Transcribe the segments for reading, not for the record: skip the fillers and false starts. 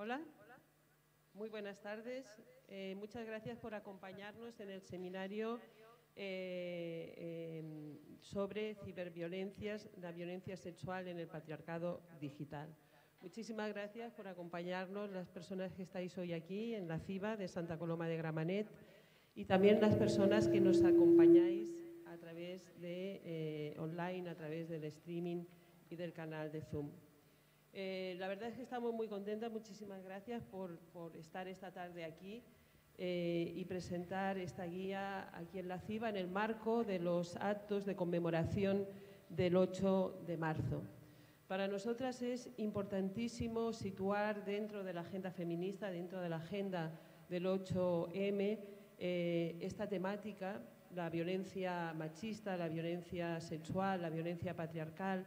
Hola, muy buenas tardes. Muchas gracias por acompañarnos en el seminario sobre ciberviolencias, la violencia sexual en el patriarcado digital. Muchísimas gracias por acompañarnos las personas que estáis hoy aquí en la CIVA de Santa Coloma de Gramenet y también las personas que nos acompañáis a través de online, a través del streaming y del canal de Zoom. La verdad es que estamos muy contentas, muchísimas gracias por estar esta tarde aquí y presentar esta guía aquí en la CIVA en el marco de los actos de conmemoración del 8 de marzo. Para nosotras es importantísimo situar dentro de la agenda feminista, dentro de la agenda del 8M, esta temática, la violencia machista, la violencia sexual, la violencia patriarcal,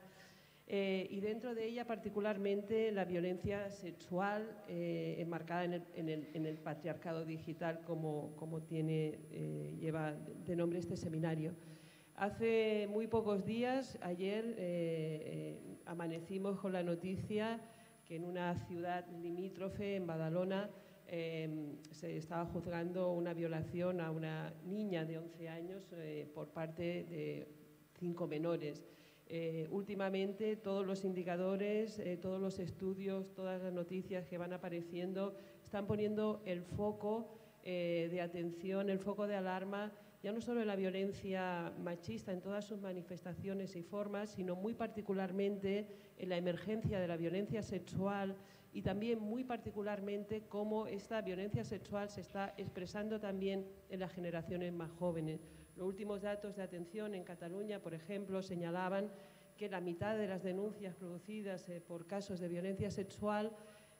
y dentro de ella particularmente la violencia sexual enmarcada en el patriarcado digital como lleva de nombre este seminario. Hace muy pocos días, ayer, amanecimos con la noticia que en una ciudad limítrofe, en Badalona, se estaba juzgando una violación a una niña de 11 años por parte de 5 menores. Últimamente todos los indicadores, todos los estudios, todas las noticias que van apareciendo están poniendo el foco de atención, el foco de alarma, ya no solo en la violencia machista en todas sus manifestaciones y formas, sino muy particularmente en la emergencia de la violencia sexual y también muy particularmente cómo esta violencia sexual se está expresando también en las generaciones más jóvenes. Los últimos datos de atención en Cataluña, por ejemplo, señalaban que la mitad de las denuncias producidas por casos de violencia sexual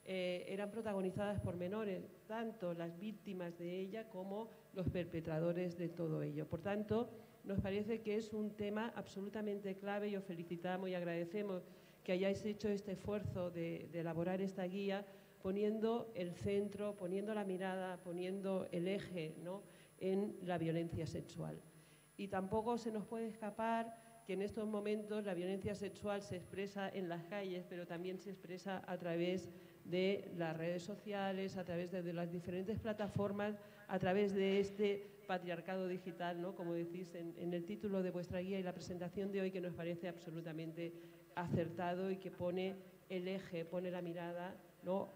eran protagonizadas por menores, tanto las víctimas de ella como los perpetradores de todo ello. Por tanto, nos parece que es un tema absolutamente clave y os felicitamos y agradecemos que hayáis hecho este esfuerzo de elaborar esta guía poniendo el centro, poniendo la mirada, poniendo el eje, ¿no?, en la violencia sexual. Y tampoco se nos puede escapar que en estos momentos la violencia sexual se expresa en las calles, pero también se expresa a través de las redes sociales, a través de las diferentes plataformas, a través de este patriarcado digital, ¿no?, como decís en el título de vuestra guía y la presentación de hoy, que nos parece absolutamente acertado y que pone el eje, pone la mirada, ¿no?,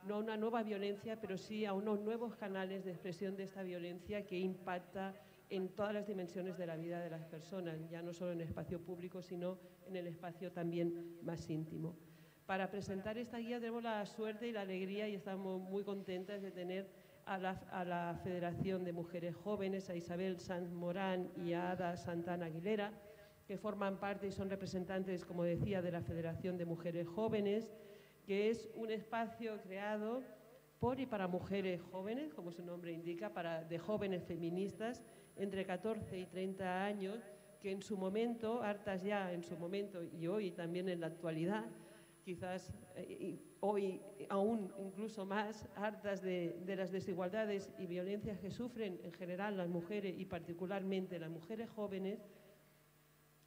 no a una nueva violencia, pero sí a unos nuevos canales de expresión de esta violencia que impacta en todas las dimensiones de la vida de las personas, ya no solo en el espacio público, sino en el espacio también más íntimo. Para presentar esta guía tenemos la suerte y la alegría y estamos muy contentas de tener a la Federación de Mujeres Jóvenes, a Isabel Sanz Morán y a Ada Santana Aguilera, que forman parte y son representantes, como decía, de la Federación de Mujeres Jóvenes, que es un espacio creado por y para mujeres jóvenes, como su nombre indica, de jóvenes feministas entre 14 y 30 años, que en su momento, hartas ya en su momento y hoy también en la actualidad, quizás hoy aún incluso más, hartas de las desigualdades y violencias que sufren en general las mujeres y particularmente las mujeres jóvenes,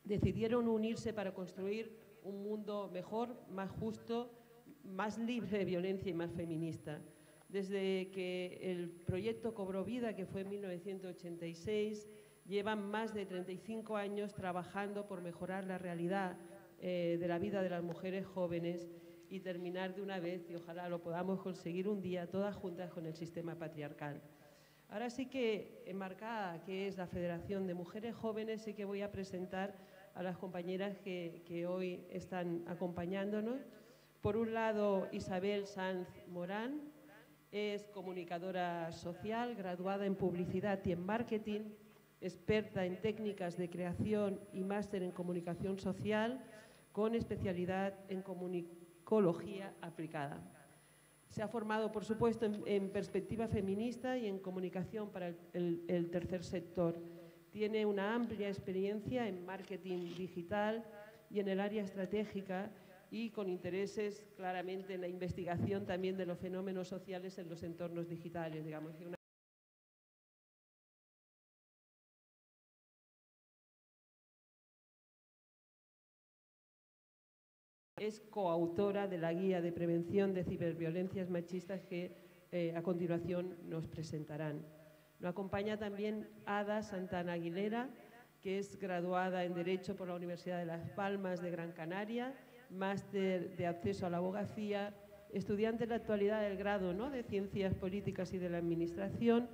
decidieron unirse para construir un mundo mejor, más justo, más libre de violencia y más feminista. Desde que el proyecto cobró vida, que fue en 1986, llevan más de 35 años trabajando por mejorar la realidad de la vida de las mujeres jóvenes y terminar de una vez, y ojalá lo podamos conseguir un día, todas juntas con el sistema patriarcal. Ahora sí que, enmarcada que es la Federación de Mujeres Jóvenes, sí que voy a presentar a las compañeras que hoy están acompañándonos. Por un lado, Isabel Sanz Morán es comunicadora social, graduada en publicidad y en marketing, experta en técnicas de creación y máster en comunicación social, con especialidad en comunicología aplicada. Se ha formado, por supuesto, en perspectiva feminista y en comunicación para el tercer sector. Tiene una amplia experiencia en marketing digital y en el área estratégica y con intereses claramente en la investigación también de los fenómenos sociales en los entornos digitales, digamos. es coautora de la Guía de Prevención de Ciberviolencias Machistas que a continuación nos presentarán. Nos acompaña también Ada Santana Aguilera, que es graduada en Derecho por la Universidad de Las Palmas de Gran Canaria, máster de acceso a la abogacía, estudiante en la actualidad del grado, ¿no?, de Ciencias Políticas y de la Administración,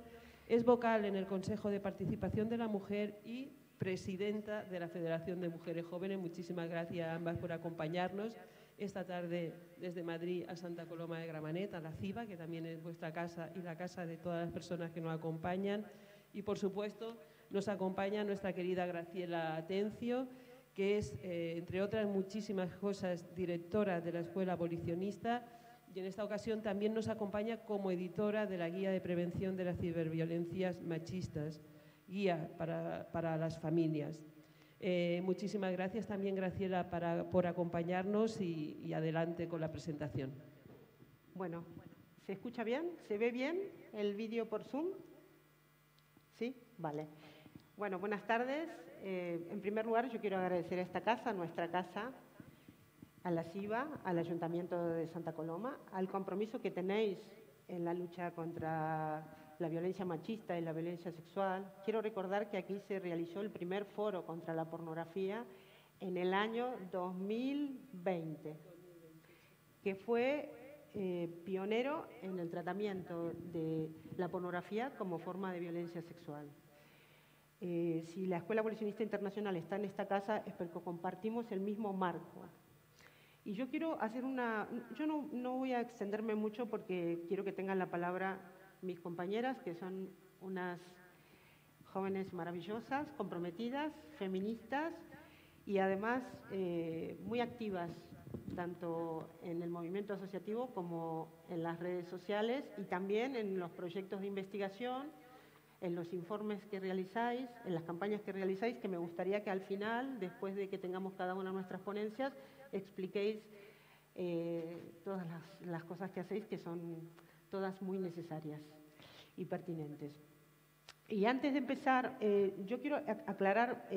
es vocal en el Consejo de Participación de la Mujer y presidenta de la Federación de Mujeres Jóvenes. Muchísimas gracias a ambas por acompañarnos esta tarde desde Madrid a Santa Coloma de Gramenet, a la CIVA, que también es vuestra casa y la casa de todas las personas que nos acompañan. Y, por supuesto, nos acompaña nuestra querida Graciela Atencio, que es, entre otras muchísimas cosas, directora de la Escuela Abolicionista, y en esta ocasión también nos acompaña como editora de la Guía de Prevención de las Ciberviolencias Machistas, guía para las familias. Muchísimas gracias también, Graciela, por acompañarnos y adelante con la presentación. Bueno, ¿se escucha bien? ¿Se ve bien el vídeo por Zoom? ¿Sí? Vale. Bueno, buenas tardes. En primer lugar, yo quiero agradecer a esta casa, nuestra casa, a la CIVA, al Ayuntamiento de Santa Coloma, al compromiso que tenéis en la lucha contra la violencia machista y la violencia sexual. Quiero recordar que aquí se realizó el primer foro contra la pornografía en el año 2020, que fue pionero en el tratamiento de la pornografía como forma de violencia sexual. Si la Escuela Abolicionista Internacional está en esta casa es porque compartimos el mismo marco. Y yo quiero hacer yo no voy a extenderme mucho porque quiero que tengan la palabra mis compañeras, que son unas jóvenes maravillosas, comprometidas, feministas y además muy activas, tanto en el movimiento asociativo como en las redes sociales y también en los proyectos de investigación, en los informes que realizáis, en las campañas que realizáis, que me gustaría que al final, después de que tengamos cada una de nuestras ponencias, expliquéis todas las cosas que hacéis, que son todas muy necesarias y pertinentes. Y antes de empezar, yo quiero aclarar,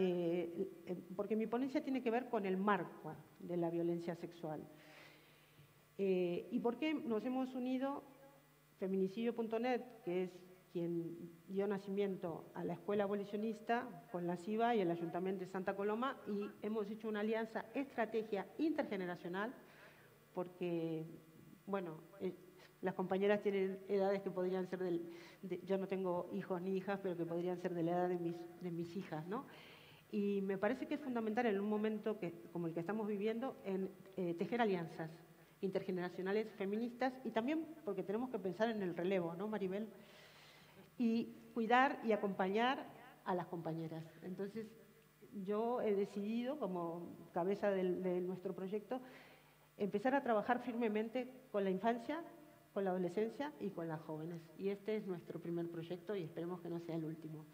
porque mi ponencia tiene que ver con el marco de la violencia sexual. ¿Y por qué nos hemos unido Feminicidio.net, que es quien dio nacimiento a la Escuela Abolicionista, con la CIVA y el Ayuntamiento de Santa Coloma, y hemos hecho una alianza estrategia intergeneracional, porque, bueno, las compañeras tienen edades que podrían ser yo no tengo hijos ni hijas, pero que podrían ser de la edad de mis hijas, ¿no? Y me parece que es fundamental en un momento como el que estamos viviendo, en tejer alianzas intergeneracionales feministas, y también porque tenemos que pensar en el relevo, ¿no, Maribel? Y cuidar y acompañar a las compañeras. Entonces, yo he decidido, como cabeza de nuestro proyecto, empezar a trabajar firmemente con la infancia, con la adolescencia y con las jóvenes. Y este es nuestro primer proyecto y esperemos que no sea el último.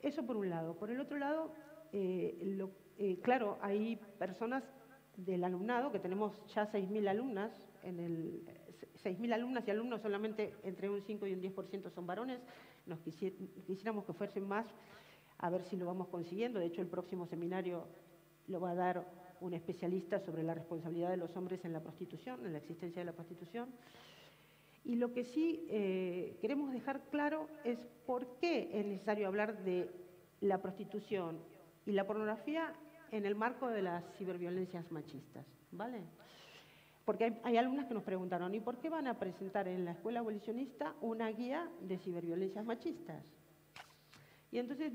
Eso por un lado. Por el otro lado, claro, hay personas del alumnado, que tenemos ya 6.000 alumnas, 6.000 alumnas y alumnos, solamente entre un 5 y un 10% son varones. Quisiéramos que fuesen más, a ver si lo vamos consiguiendo. De hecho, el próximo seminario lo va a dar un especialista sobre la responsabilidad de los hombres en la prostitución, en la existencia de la prostitución. Y lo que sí queremos dejar claro es por qué es necesario hablar de la prostitución y la pornografía en el marco de las ciberviolencias machistas, ¿vale? Porque hay alumnas que nos preguntaron, ¿y por qué van a presentar en la Escuela Abolicionista una guía de ciberviolencias machistas? Y entonces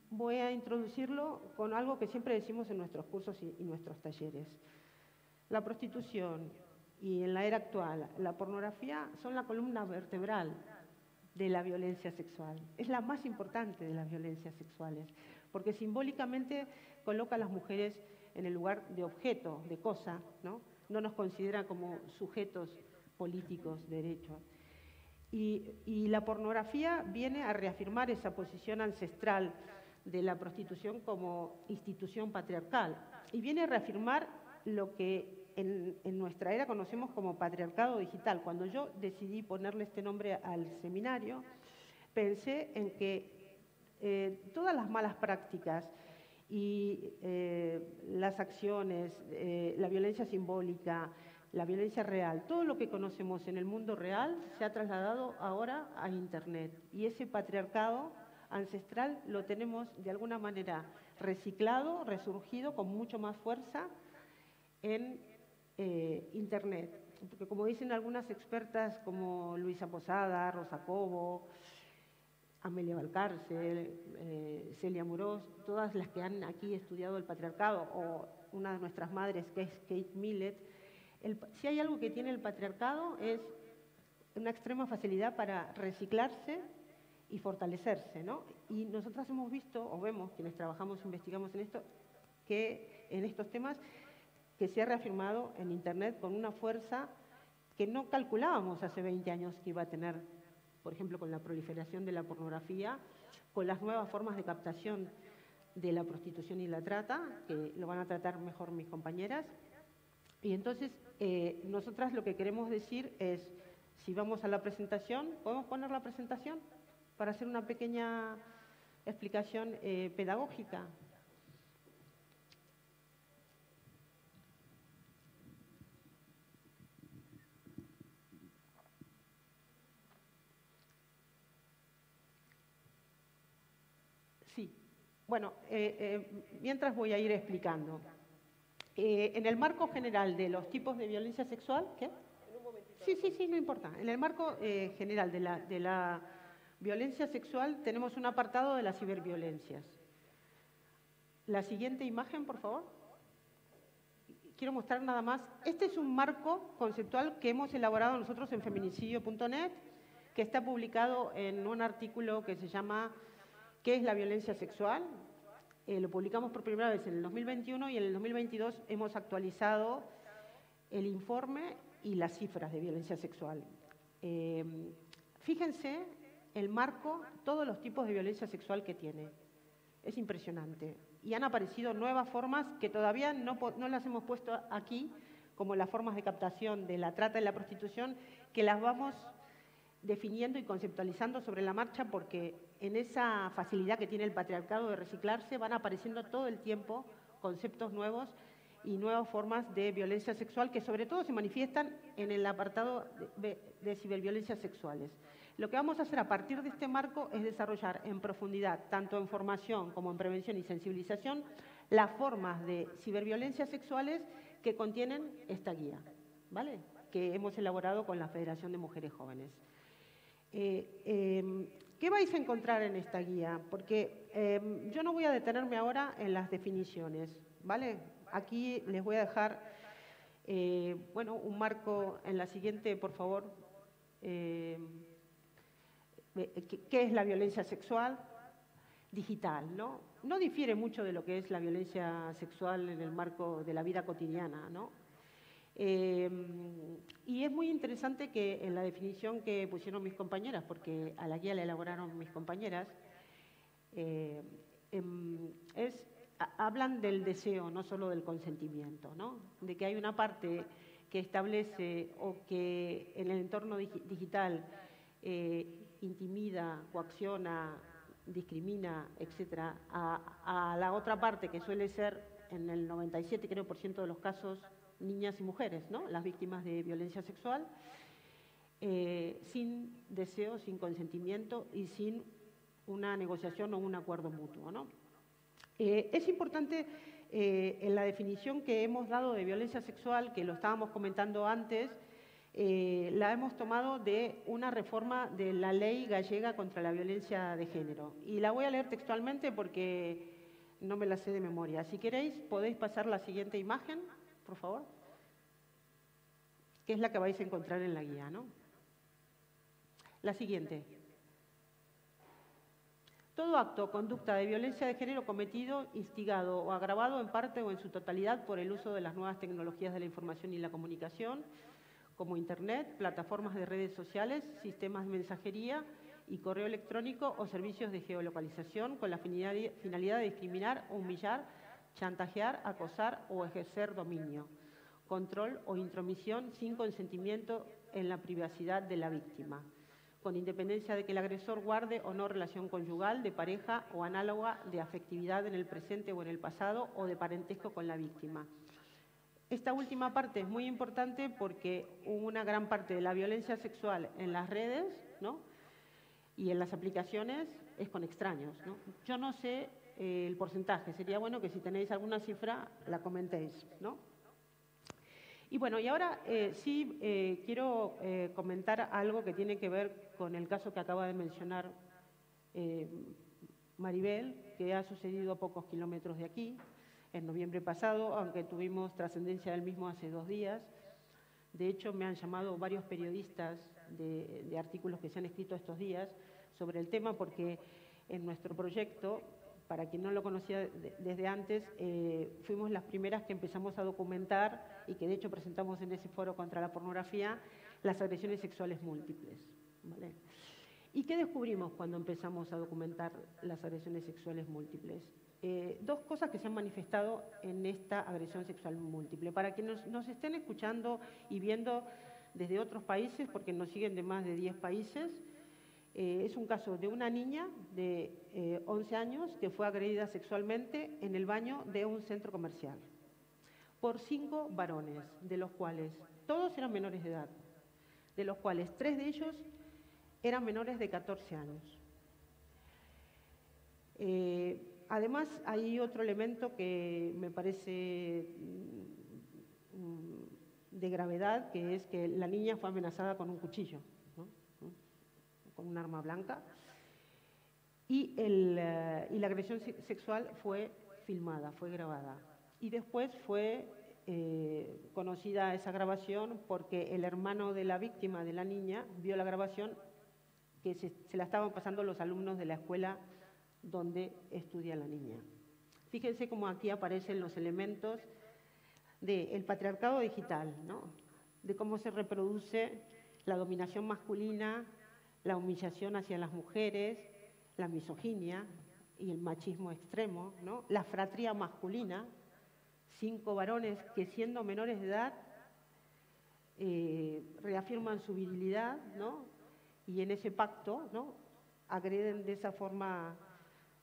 voy a introducirlo con algo que siempre decimos en nuestros cursos y nuestros talleres. La prostitución y, en la era actual, la pornografía son la columna vertebral de la violencia sexual. Es la más importante de las violencias sexuales, porque simbólicamente coloca a las mujeres en el lugar de objeto, de cosa, ¿no? No nos considera como sujetos políticos de derecho. Y la pornografía viene a reafirmar esa posición ancestral de la prostitución como institución patriarcal, y viene a reafirmar lo que en nuestra era conocemos como patriarcado digital. Cuando yo decidí ponerle este nombre al seminario, pensé en que todas las malas prácticas y las acciones, la violencia simbólica, la violencia real, todo lo que conocemos en el mundo real se ha trasladado ahora a Internet. Y ese patriarcado ancestral lo tenemos de alguna manera reciclado, resurgido con mucho más fuerza en Internet. Porque como dicen algunas expertas como Luisa Posada, Rosa Cobo, Amelia Valcárcel, Celia Amorós, todas las que han aquí estudiado el patriarcado, o una de nuestras madres que es Kate Millett, si hay algo que tiene el patriarcado es una extrema facilidad para reciclarse y fortalecerse, ¿no? Y nosotras hemos visto, o vemos, quienes trabajamos, investigamos en esto, que en estos temas, que se ha reafirmado en Internet con una fuerza que no calculábamos hace 20 años que iba a tener, por ejemplo, con la proliferación de la pornografía, con las nuevas formas de captación de la prostitución y la trata, que lo van a tratar mejor mis compañeras. Y entonces, nosotras lo que queremos decir es, si vamos a la presentación, ¿podemos poner la presentación para hacer una pequeña explicación pedagógica? Sí. Bueno, mientras voy a ir explicando. En el marco general de los tipos de violencia sexual, ¿qué? Sí, no importa. En el marco general de la violencia sexual tenemos un apartado de las ciberviolencias. La siguiente imagen, por favor. Quiero mostrar nada más. Este es un marco conceptual que hemos elaborado nosotros en feminicidio.net, que está publicado en un artículo que se llama ¿Qué es la violencia sexual? Lo publicamos por primera vez en el 2021 y en el 2022 hemos actualizado el informe y las cifras de violencia sexual. Fíjense el marco, todos los tipos de violencia sexual que tiene. Es impresionante. Y han aparecido nuevas formas que todavía no las hemos puesto aquí, como las formas de captación de la trata y la prostitución, que las vamos definiendo y conceptualizando sobre la marcha, porque en esa facilidad que tiene el patriarcado de reciclarse van apareciendo todo el tiempo conceptos nuevos y nuevas formas de violencia sexual que sobre todo se manifiestan en el apartado de ciberviolencias sexuales. Lo que vamos a hacer a partir de este marco es desarrollar en profundidad, tanto en formación como en prevención y sensibilización, las formas de ciberviolencias sexuales que contienen esta guía, ¿vale? Que hemos elaborado con la Federación de Mujeres Jóvenes. ¿Qué vais a encontrar en esta guía? Porque yo no voy a detenerme ahora en las definiciones, ¿vale? Aquí les voy a dejar, bueno, un marco en la siguiente, por favor. ¿Qué es la violencia sexual? Digital, ¿no? No difiere mucho de lo que es la violencia sexual en el marco de la vida cotidiana, ¿no? Y es muy interesante que en la definición que pusieron mis compañeras, porque a la guía la elaboraron mis compañeras, hablan del deseo, no solo del consentimiento, ¿no? De que hay una parte que establece o que en el entorno digital intimida, coacciona, discrimina, etcétera, a la otra parte que suele ser en el 97% creo de los casos niñas y mujeres, ¿no? Las víctimas de violencia sexual, sin deseo, sin consentimiento y sin una negociación o un acuerdo mutuo, ¿no? Es importante en la definición que hemos dado de violencia sexual, que lo estábamos comentando antes, la hemos tomado de una reforma de la ley gallega contra la violencia de género. Y la voy a leer textualmente porque no me la sé de memoria. Si queréis, podéis pasar la siguiente imagen, por favor, que es la que vais a encontrar en la guía, ¿no? La siguiente. Todo acto o conducta de violencia de género cometido, instigado o agravado en parte o en su totalidad por el uso de las nuevas tecnologías de la información y la comunicación, como Internet, plataformas de redes sociales, sistemas de mensajería y correo electrónico o servicios de geolocalización con la finalidad de discriminar, humillar, chantajear, acosar o ejercer dominio, control o intromisión sin consentimiento en la privacidad de la víctima, con independencia de que el agresor guarde o no relación conyugal, de pareja o análoga de afectividad en el presente o en el pasado o de parentesco con la víctima. Esta última parte es muy importante porque una gran parte de la violencia sexual en las redes, ¿no?, y en las aplicaciones es con extraños, ¿no? Yo no sé el porcentaje, sería bueno que si tenéis alguna cifra la comentéis, ¿no? Y bueno, y ahora quiero comentar algo que tiene que ver con el caso que acaba de mencionar Maribel, que ha sucedido a pocos kilómetros de aquí, en noviembre pasado, aunque tuvimos trascendencia del mismo hace 2 días. De hecho, me han llamado varios periodistas de artículos que se han escrito estos días sobre el tema, porque en nuestro proyecto, para quien no lo conocía desde antes, fuimos las primeras que empezamos a documentar y que de hecho presentamos en ese foro contra la pornografía las agresiones sexuales múltiples, ¿vale? ¿Y qué descubrimos cuando empezamos a documentar las agresiones sexuales múltiples? 2 cosas que se han manifestado en esta agresión sexual múltiple. Para quienes nos estén escuchando y viendo desde otros países, porque nos siguen de más de 10 países, es un caso de una niña de 11 años que fue agredida sexualmente en el baño de un centro comercial por 5 varones, de los cuales todos eran menores de edad, de los cuales 3 de ellos eran menores de 14 años. Además, hay otro elemento que me parece de gravedad, que es que la niña fue amenazada con un cuchillo, ¿no?, con un arma blanca, y la agresión sexual fue filmada, fue grabada. Y después fue conocida esa grabación porque el hermano de la víctima, de la niña, vio la grabación que se la estaban pasando los alumnos de la escuela donde estudia la niña. Fíjense cómo aquí aparecen los elementos del patriarcado digital, ¿no?, de cómo se reproduce la dominación masculina, la humillación hacia las mujeres, la misoginia y el machismo extremo, ¿no?, la fratría masculina, 5 varones que siendo menores de edad reafirman su virilidad, ¿no?, y en ese pacto, ¿no?, agreden de esa forma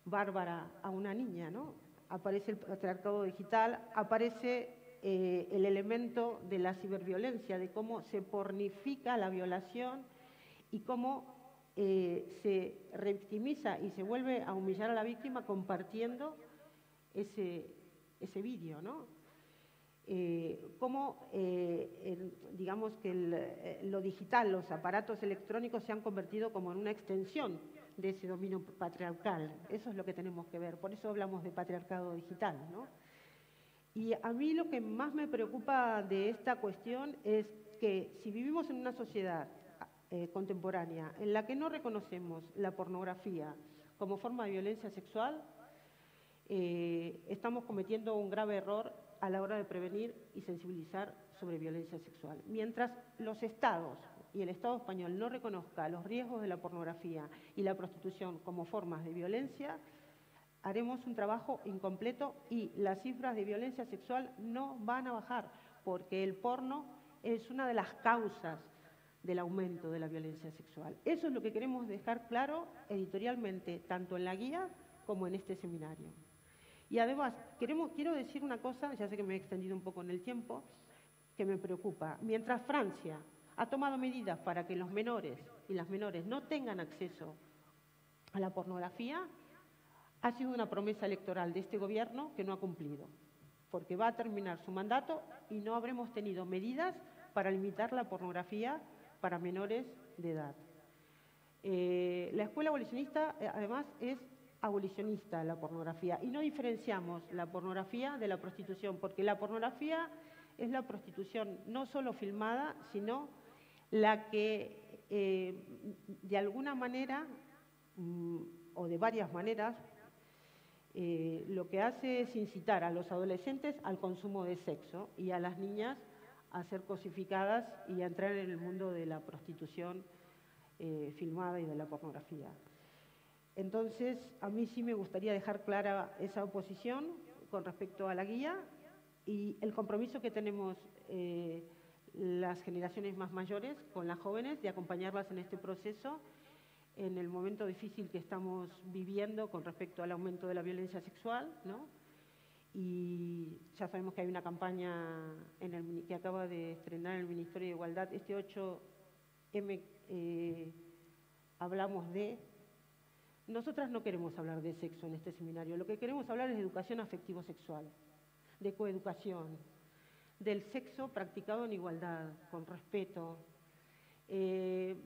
bárbara a una niña, ¿no? Aparece el patriarcado digital, aparece el elemento de la ciberviolencia, de cómo se pornifica la violación y cómo se revictimiza y se vuelve a humillar a la víctima compartiendo ese vídeo, ¿no? Cómo, digamos que lo digital, los aparatos electrónicos se han convertido como en una extensión de ese dominio patriarcal. Eso es lo que tenemos que ver, por eso hablamos de patriarcado digital, ¿no? Y a mí lo que más me preocupa de esta cuestión es que si vivimos en una sociedad contemporánea en la que no reconocemos la pornografía como forma de violencia sexual, estamos cometiendo un grave error a la hora de prevenir y sensibilizar sobre violencia sexual. Mientras los estados y el Estado español no reconozca los riesgos de la pornografía y la prostitución como formas de violencia, haremos un trabajo incompleto y las cifras de violencia sexual no van a bajar, porque el porno es una de las causas del aumento de la violencia sexual. Eso es lo que queremos dejar claro editorialmente, tanto en la guía como en este seminario. Y además, quiero decir una cosa, ya sé que me he extendido un poco en el tiempo, que me preocupa. Mientras Francia ha tomado medidas para que los menores y las menores no tengan acceso a la pornografía, ha sido una promesa electoral de este gobierno que no ha cumplido, porque va a terminar su mandato y no habremos tenido medidas para limitar la pornografía para menores de edad. La escuela abolicionista, además, es abolicionista la pornografía y no diferenciamos la pornografía de la prostitución, porque la pornografía es la prostitución no solo filmada, sino la que de alguna manera o de varias maneras lo que hace es incitar a los adolescentes al consumo de sexo y a las niñas a ser cosificadas y a entrar en el mundo de la prostitución filmada y de la pornografía. Entonces, a mí sí me gustaría dejar clara esa oposición con respecto a la guía y el compromiso que tenemos las generaciones más mayores, con las jóvenes, de acompañarlas en este proceso, en el momento difícil que estamos viviendo con respecto al aumento de la violencia sexual, ¿no? Y ya sabemos que hay una campaña que acaba de estrenar el Ministerio de Igualdad. Este 8M hablamos de... Nosotras no queremos hablar de sexo en este seminario, lo que queremos hablar es de educación afectivo-sexual, de coeducación, del sexo practicado en igualdad, con respeto, de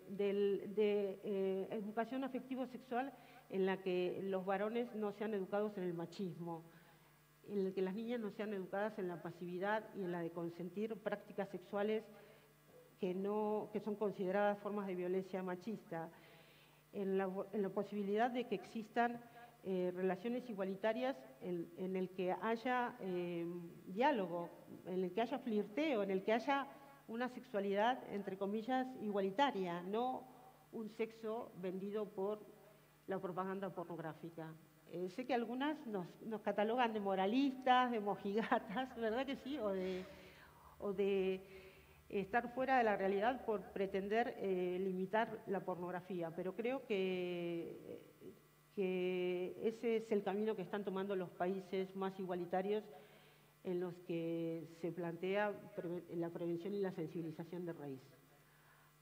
educación afectivo-sexual en la que los varones no sean educados en el machismo, en la que las niñas no sean educadas en la pasividad y en la de consentir prácticas sexuales que son consideradas formas de violencia machista, en la posibilidad de que existan relaciones igualitarias en el que haya diálogo, en el que haya flirteo, en el que haya una sexualidad, entre comillas, igualitaria, no un sexo vendido por la propaganda pornográfica. Sé que algunas nos catalogan de moralistas, de mojigatas, ¿verdad que sí? O de estar fuera de la realidad por pretender limitar la pornografía, pero creo que ese es el camino que están tomando los países más igualitarios en los que se plantea la prevención y la sensibilización de raíz.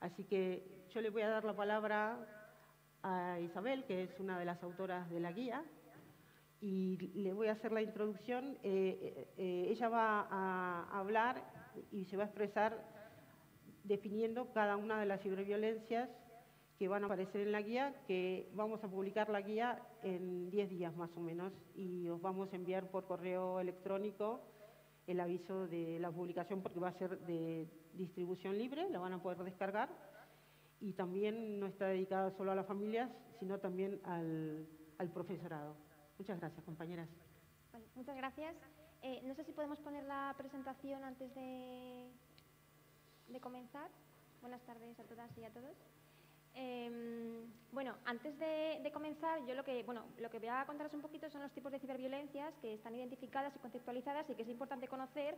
Así que yo le voy a dar la palabra a Isabel, que es una de las autoras de la guía, y le voy a hacer la introducción. Ella va a hablar y se va a expresar definiendo cada una de las ciberviolencias que van a aparecer en la guía, que vamos a publicar la guía en 10 días más o menos, y os vamos a enviar por correo electrónico el aviso de la publicación, porque va a ser de distribución libre, la van a poder descargar, y también no está dedicada solo a las familias, sino también al profesorado. Muchas gracias, compañeras. Vale, muchas gracias. No sé si podemos poner la presentación antes de comenzar. Buenas tardes a todas y a todos. Bueno, antes de comenzar, yo lo que voy a contaros un poquito son los tipos de ciberviolencias que están identificadas y conceptualizadas y que es importante conocer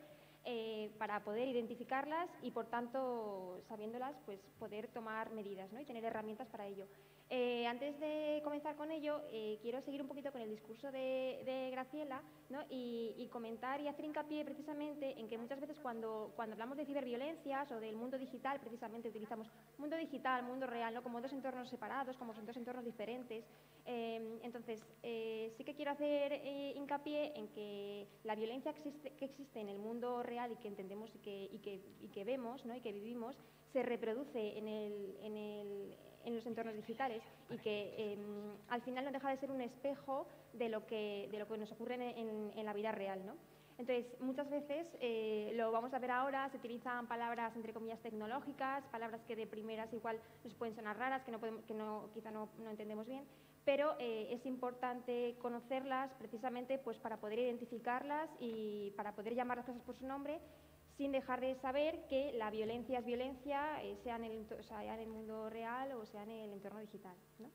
para poder identificarlas y, por tanto, sabiéndolas, pues poder tomar medidas, ¿no? Y tener herramientas para ello. Antes de comenzar con ello, quiero seguir un poquito con el discurso de Graciela, ¿no? y comentar y hacer hincapié precisamente en que muchas veces cuando hablamos de ciberviolencias o del mundo digital, precisamente utilizamos mundo digital, mundo real, ¿no? Como dos entornos separados, como son dos entornos diferentes. Entonces, sí que quiero hacer hincapié en que la violencia que existe en el mundo real y que entendemos y que vemos, ¿no? Y que vivimos, se reproduce en los entornos digitales y que al final no deja de ser un espejo de lo que nos ocurre en la vida real, ¿no? Entonces, muchas veces, lo vamos a ver ahora, se utilizan palabras, entre comillas, tecnológicas, palabras que de primeras igual nos pueden sonar raras, quizá no entendemos bien, pero es importante conocerlas precisamente pues, para poder identificarlas y para poder llamar las cosas por su nombre, sin dejar de saber que la violencia es violencia, sea en el mundo real o sea en el entorno digital, ¿no?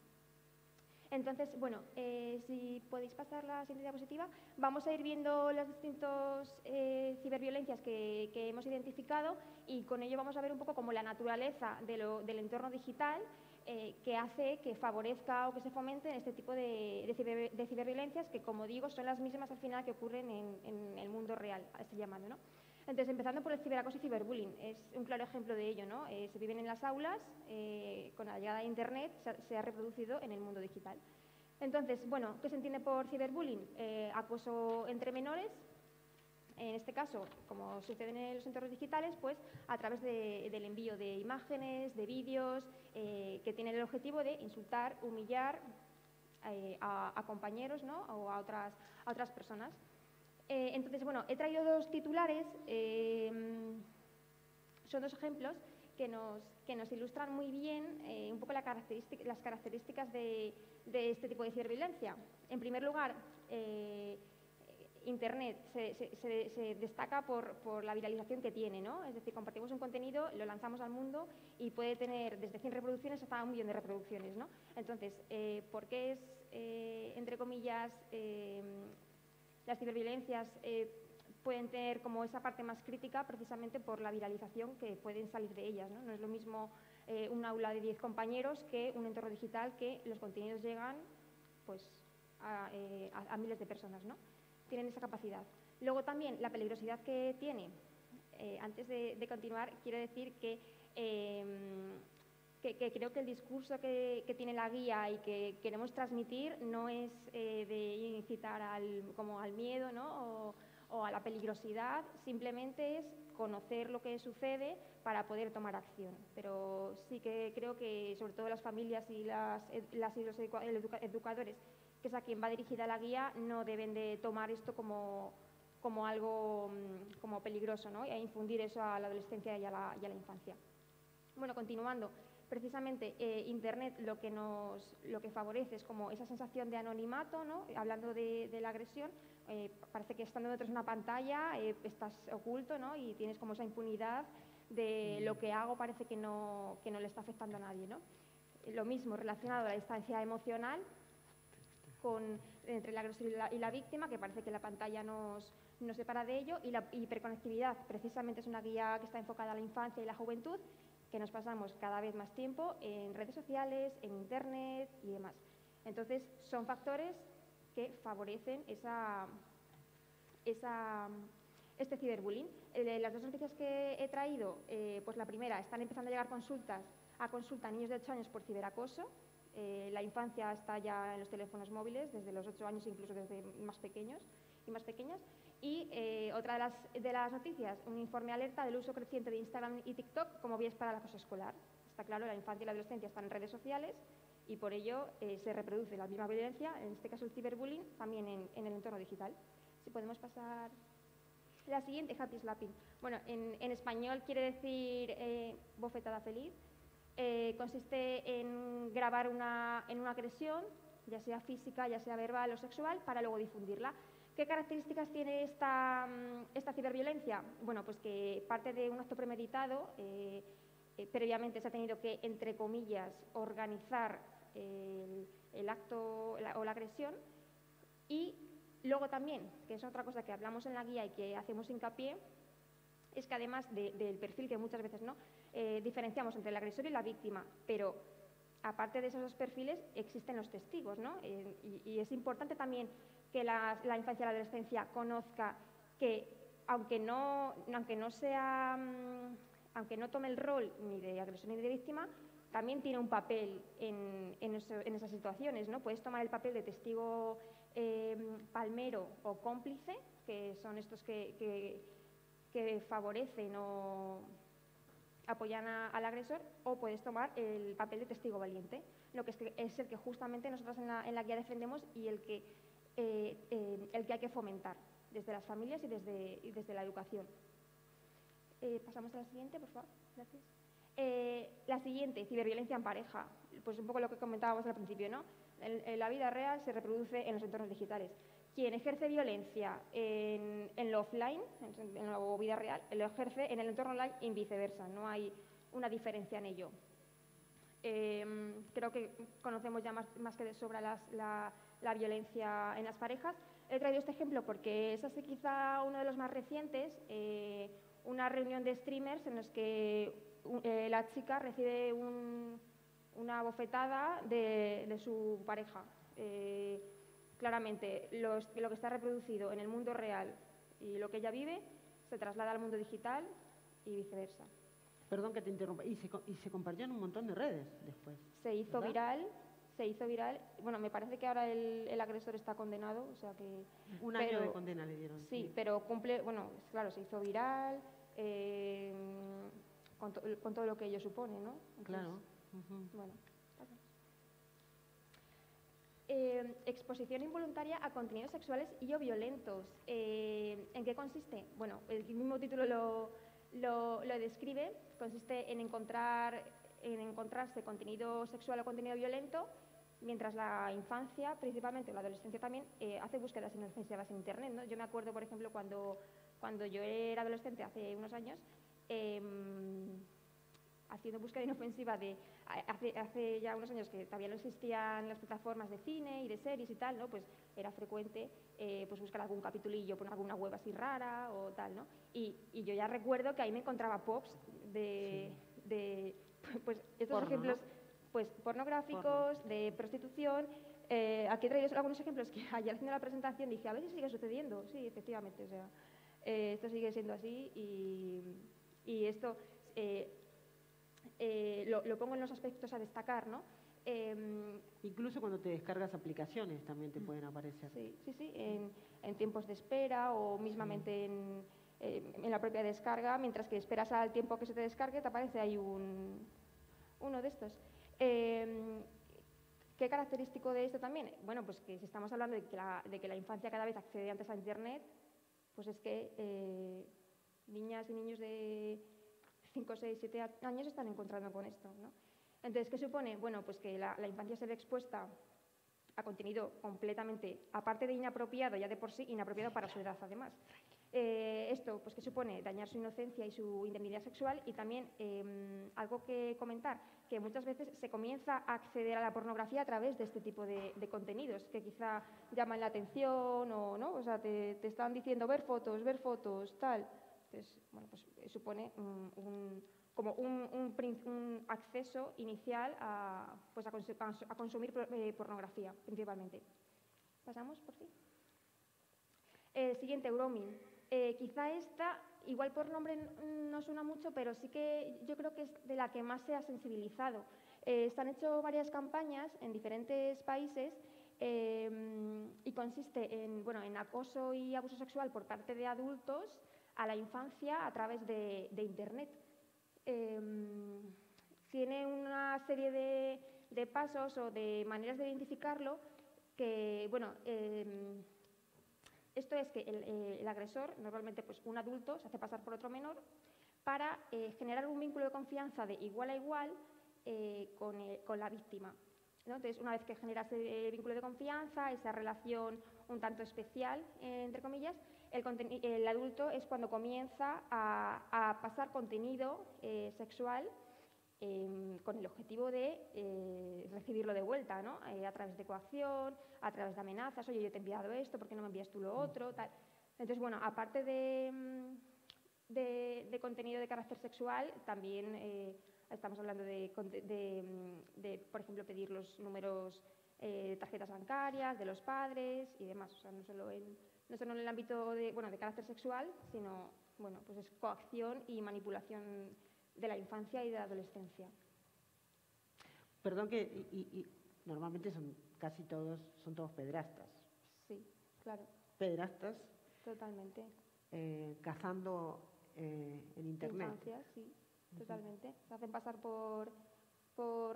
Entonces, bueno, si podéis pasar la siguiente diapositiva, vamos a ir viendo las distintas ciberviolencias que hemos identificado y con ello vamos a ver un poco como la naturaleza del entorno digital que hace que favorezca o que se fomenten este tipo de ciberviolencias que, como digo, son las mismas al final que ocurren en el mundo real, así llamando, ¿no? Entonces, empezando por el ciberacoso y ciberbullying, es un claro ejemplo de ello, ¿no? Se viven en las aulas, con la llegada de Internet se ha reproducido en el mundo digital. Entonces, bueno, ¿qué se entiende por ciberbullying? Acoso entre menores, en este caso, como sucede en los entornos digitales, pues a través del envío de imágenes, de vídeos, que tienen el objetivo de insultar, humillar a compañeros, ¿no? O a otras personas. Entonces, bueno, he traído dos titulares, son dos ejemplos que nos ilustran muy bien un poco las características de este tipo de ciberviolencia. En primer lugar, Internet se destaca por la viralización que tiene, ¿no? Es decir, compartimos un contenido, lo lanzamos al mundo y puede tener desde 100 reproducciones hasta 1 millón de reproducciones, ¿no? Entonces, ¿por qué es, entre comillas, las ciberviolencias pueden tener como esa parte más crítica precisamente por la viralización que pueden salir de ellas, ¿no? No es lo mismo un aula de 10 compañeros que un entorno digital que los contenidos llegan pues, a miles de personas, ¿no? Tienen esa capacidad. Luego también la peligrosidad que tiene, antes de continuar, quiero decir que creo que el discurso que tiene la guía y que queremos transmitir no es de incitar como al miedo, ¿no? o a la peligrosidad, simplemente es conocer lo que sucede para poder tomar acción. Pero sí que creo que sobre todo las familias y los educadores, que es a quien va dirigida la guía, no deben de tomar esto como algo como peligroso, ¿no? Y a infundir eso a la adolescencia y a la infancia. Bueno, continuando, precisamente Internet lo que favorece es como esa sensación de anonimato, ¿no? Hablando de la agresión, parece que estando detrás de una pantalla estás oculto, ¿no? Y tienes como esa impunidad de lo que hago parece que no le está afectando a nadie, ¿no? Lo mismo relacionado a la distancia emocional entre el agresor y la víctima, que parece que la pantalla nos separa de ello, y la hiperconectividad precisamente es una guía que está enfocada a la infancia y la juventud, que nos pasamos cada vez más tiempo en redes sociales, en Internet y demás. Entonces, son factores que favorecen este ciberbullying. Las dos noticias que he traído, pues la primera, están empezando a llegar consulta a niños de 8 años por ciberacoso. La infancia está ya en los teléfonos móviles, desde los 8 años, incluso desde más pequeños y más pequeñas. Y otra de las noticias, un informe alerta del uso creciente de Instagram y TikTok como vías para el acoso escolar. Está claro, la infancia y la adolescencia están en redes sociales y por ello se reproduce la misma violencia, en este caso el ciberbullying, también en el entorno digital. Si podemos pasar la siguiente, happy slapping. Bueno, en español quiere decir bofetada feliz. Consiste en grabar en una agresión, ya sea física, ya sea verbal o sexual, para luego difundirla. ¿Qué características tiene esta ciberviolencia? Bueno, pues que parte de un acto premeditado, previamente se ha tenido que, entre comillas, organizar el acto o la agresión, y luego también, que es otra cosa que hablamos en la guía y que hacemos hincapié, es que además del perfil que muchas veces no diferenciamos entre el agresor y la víctima, pero aparte de esos dos perfiles existen los testigos, ¿no? Y es importante también que la infancia y la adolescencia conozca que aunque no tome el rol ni de agresor ni de víctima, también tiene un papel en esas situaciones, ¿no? Puedes tomar el papel de testigo palmero o cómplice, que son estos que favorecen o apoyan al agresor, o puedes tomar el papel de testigo valiente, lo que es el que justamente nosotros en la guía defendemos y el que hay que fomentar desde las familias y desde la educación. Pasamos a la siguiente, por favor. Gracias. La siguiente, ciberviolencia en pareja. Pues un poco lo que comentábamos al principio, ¿no? En la vida real se reproduce en los entornos digitales. Quien ejerce violencia en lo offline, en la vida real, lo ejerce en el entorno online y viceversa. No hay una diferencia en ello. Creo que conocemos ya más que de sobra la violencia en las parejas. He traído este ejemplo porque es así quizá uno de los más recientes, una reunión de streamers en los que la chica recibe una bofetada de su pareja. Claramente, lo que está reproducido en el mundo real y lo que ella vive se traslada al mundo digital y viceversa. Perdón que te interrumpa. Y se compartió en un montón de redes después. Se hizo viral. Bueno, me parece que ahora el agresor está condenado, o sea que... Un año de condena le dieron. Sí, pero cumple... Bueno, claro, se hizo viral con todo lo que ello supone, ¿no? Entonces, claro. Bueno. Exposición involuntaria a contenidos sexuales y o violentos. ¿En qué consiste? Bueno, el mismo título lo describe. Consiste en encontrarse contenido sexual o contenido violento, mientras la infancia, principalmente, o la adolescencia también, hace búsquedas inofensivas en Internet, ¿no? Yo me acuerdo, por ejemplo, cuando yo era adolescente hace unos años, haciendo búsqueda inofensiva hace ya unos años que todavía no existían las plataformas de cine y de series y tal, ¿no? Pues era frecuente pues buscar algún capitulillo, poner alguna web así rara o tal, ¿no? Y yo ya recuerdo que ahí me encontraba pops de pues estos Porno, ejemplos, ¿no? pues pornográficos, de prostitución. Aquí he traído algunos ejemplos que ayer haciendo la presentación dije, a ver si sigue sucediendo. Sí, efectivamente, o sea, esto sigue siendo así y esto lo pongo en los aspectos a destacar, ¿no? Incluso cuando te descargas aplicaciones también te pueden aparecer. Sí, en tiempos de espera o mismamente en la propia descarga, mientras que esperas al tiempo que se te descargue, te aparece ahí uno de estos. ¿Qué característico de esto también? Bueno, pues que si estamos hablando de que la infancia cada vez accede antes a Internet, pues es que niñas y niños de 5, 6, 7 años se están encontrando con esto, ¿no? Entonces, ¿qué supone? Bueno, pues que la infancia se ve expuesta a contenido completamente, aparte de inapropiado, ya de por sí, inapropiado para su edad, además. Esto, pues, ¿qué supone? Dañar su inocencia y su indemnidad sexual y también algo que comentar, que muchas veces se comienza a acceder a la pornografía a través de este tipo de contenidos, que quizá llaman la atención o no, o sea, te están diciendo ver fotos, tal. Entonces, bueno, pues supone como un acceso inicial a consumir pornografía, principalmente. ¿Pasamos, por fin? Siguiente, grooming. Quizá esta, igual por nombre no suena mucho, pero sí que yo creo que es de la que más se ha sensibilizado. Se han hecho varias campañas en diferentes países y consiste en acoso y abuso sexual por parte de adultos a la infancia a través de Internet. Tiene una serie de pasos o de maneras de identificarlo que, bueno, esto es que el agresor, normalmente pues un adulto, se hace pasar por otro menor para generar un vínculo de confianza de igual a igual con la víctima, ¿no? Entonces, una vez que genera ese vínculo de confianza, esa relación un tanto especial, entre comillas, el adulto es cuando comienza a pasar contenido sexual con el objetivo de recibirlo de vuelta, ¿no? A través de coacción, a través de amenazas, oye, yo te he enviado esto, ¿por qué no me envías tú lo otro? Tal. Entonces, bueno, aparte de contenido de carácter sexual, también estamos hablando de, por ejemplo, pedir los números de tarjetas bancarias, de los padres y demás, o sea, no solo en el ámbito de carácter sexual, sino, bueno, pues es coacción y manipulación de la infancia y de la adolescencia. Perdón que normalmente son todos pederastas. Sí, claro. Pederastas. Totalmente. Cazando en Internet. Infancia, sí, totalmente. Se hacen pasar por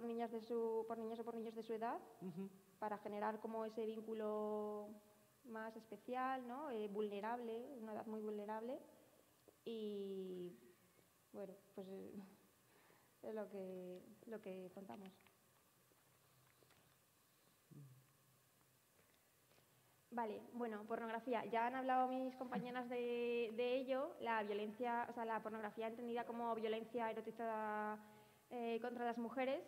niñas o por niños de su edad para generar como ese vínculo más especial, ¿no? Vulnerable, una edad muy vulnerable y bueno, pues es lo que contamos. Vale, bueno, pornografía. Ya han hablado mis compañeras de ello. La violencia, o sea, la pornografía entendida como violencia erotizada contra las mujeres.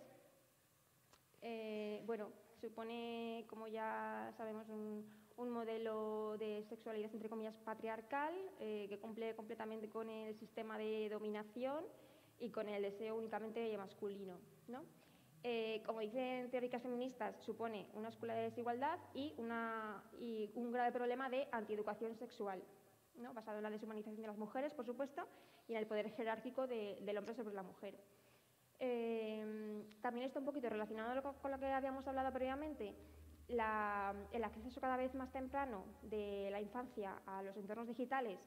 Bueno, supone, como ya sabemos, un modelo de sexualidad, entre comillas, patriarcal, que cumple completamente con el sistema de dominación y con el deseo únicamente masculino, ¿no? Como dicen teóricas feministas, supone una escuela de desigualdad y un grave problema de antieducación sexual, ¿no? Basado en la deshumanización de las mujeres, por supuesto, y en el poder jerárquico del hombre sobre la mujer. También está un poquito relacionado con lo que habíamos hablado previamente, el acceso cada vez más temprano de la infancia a los entornos digitales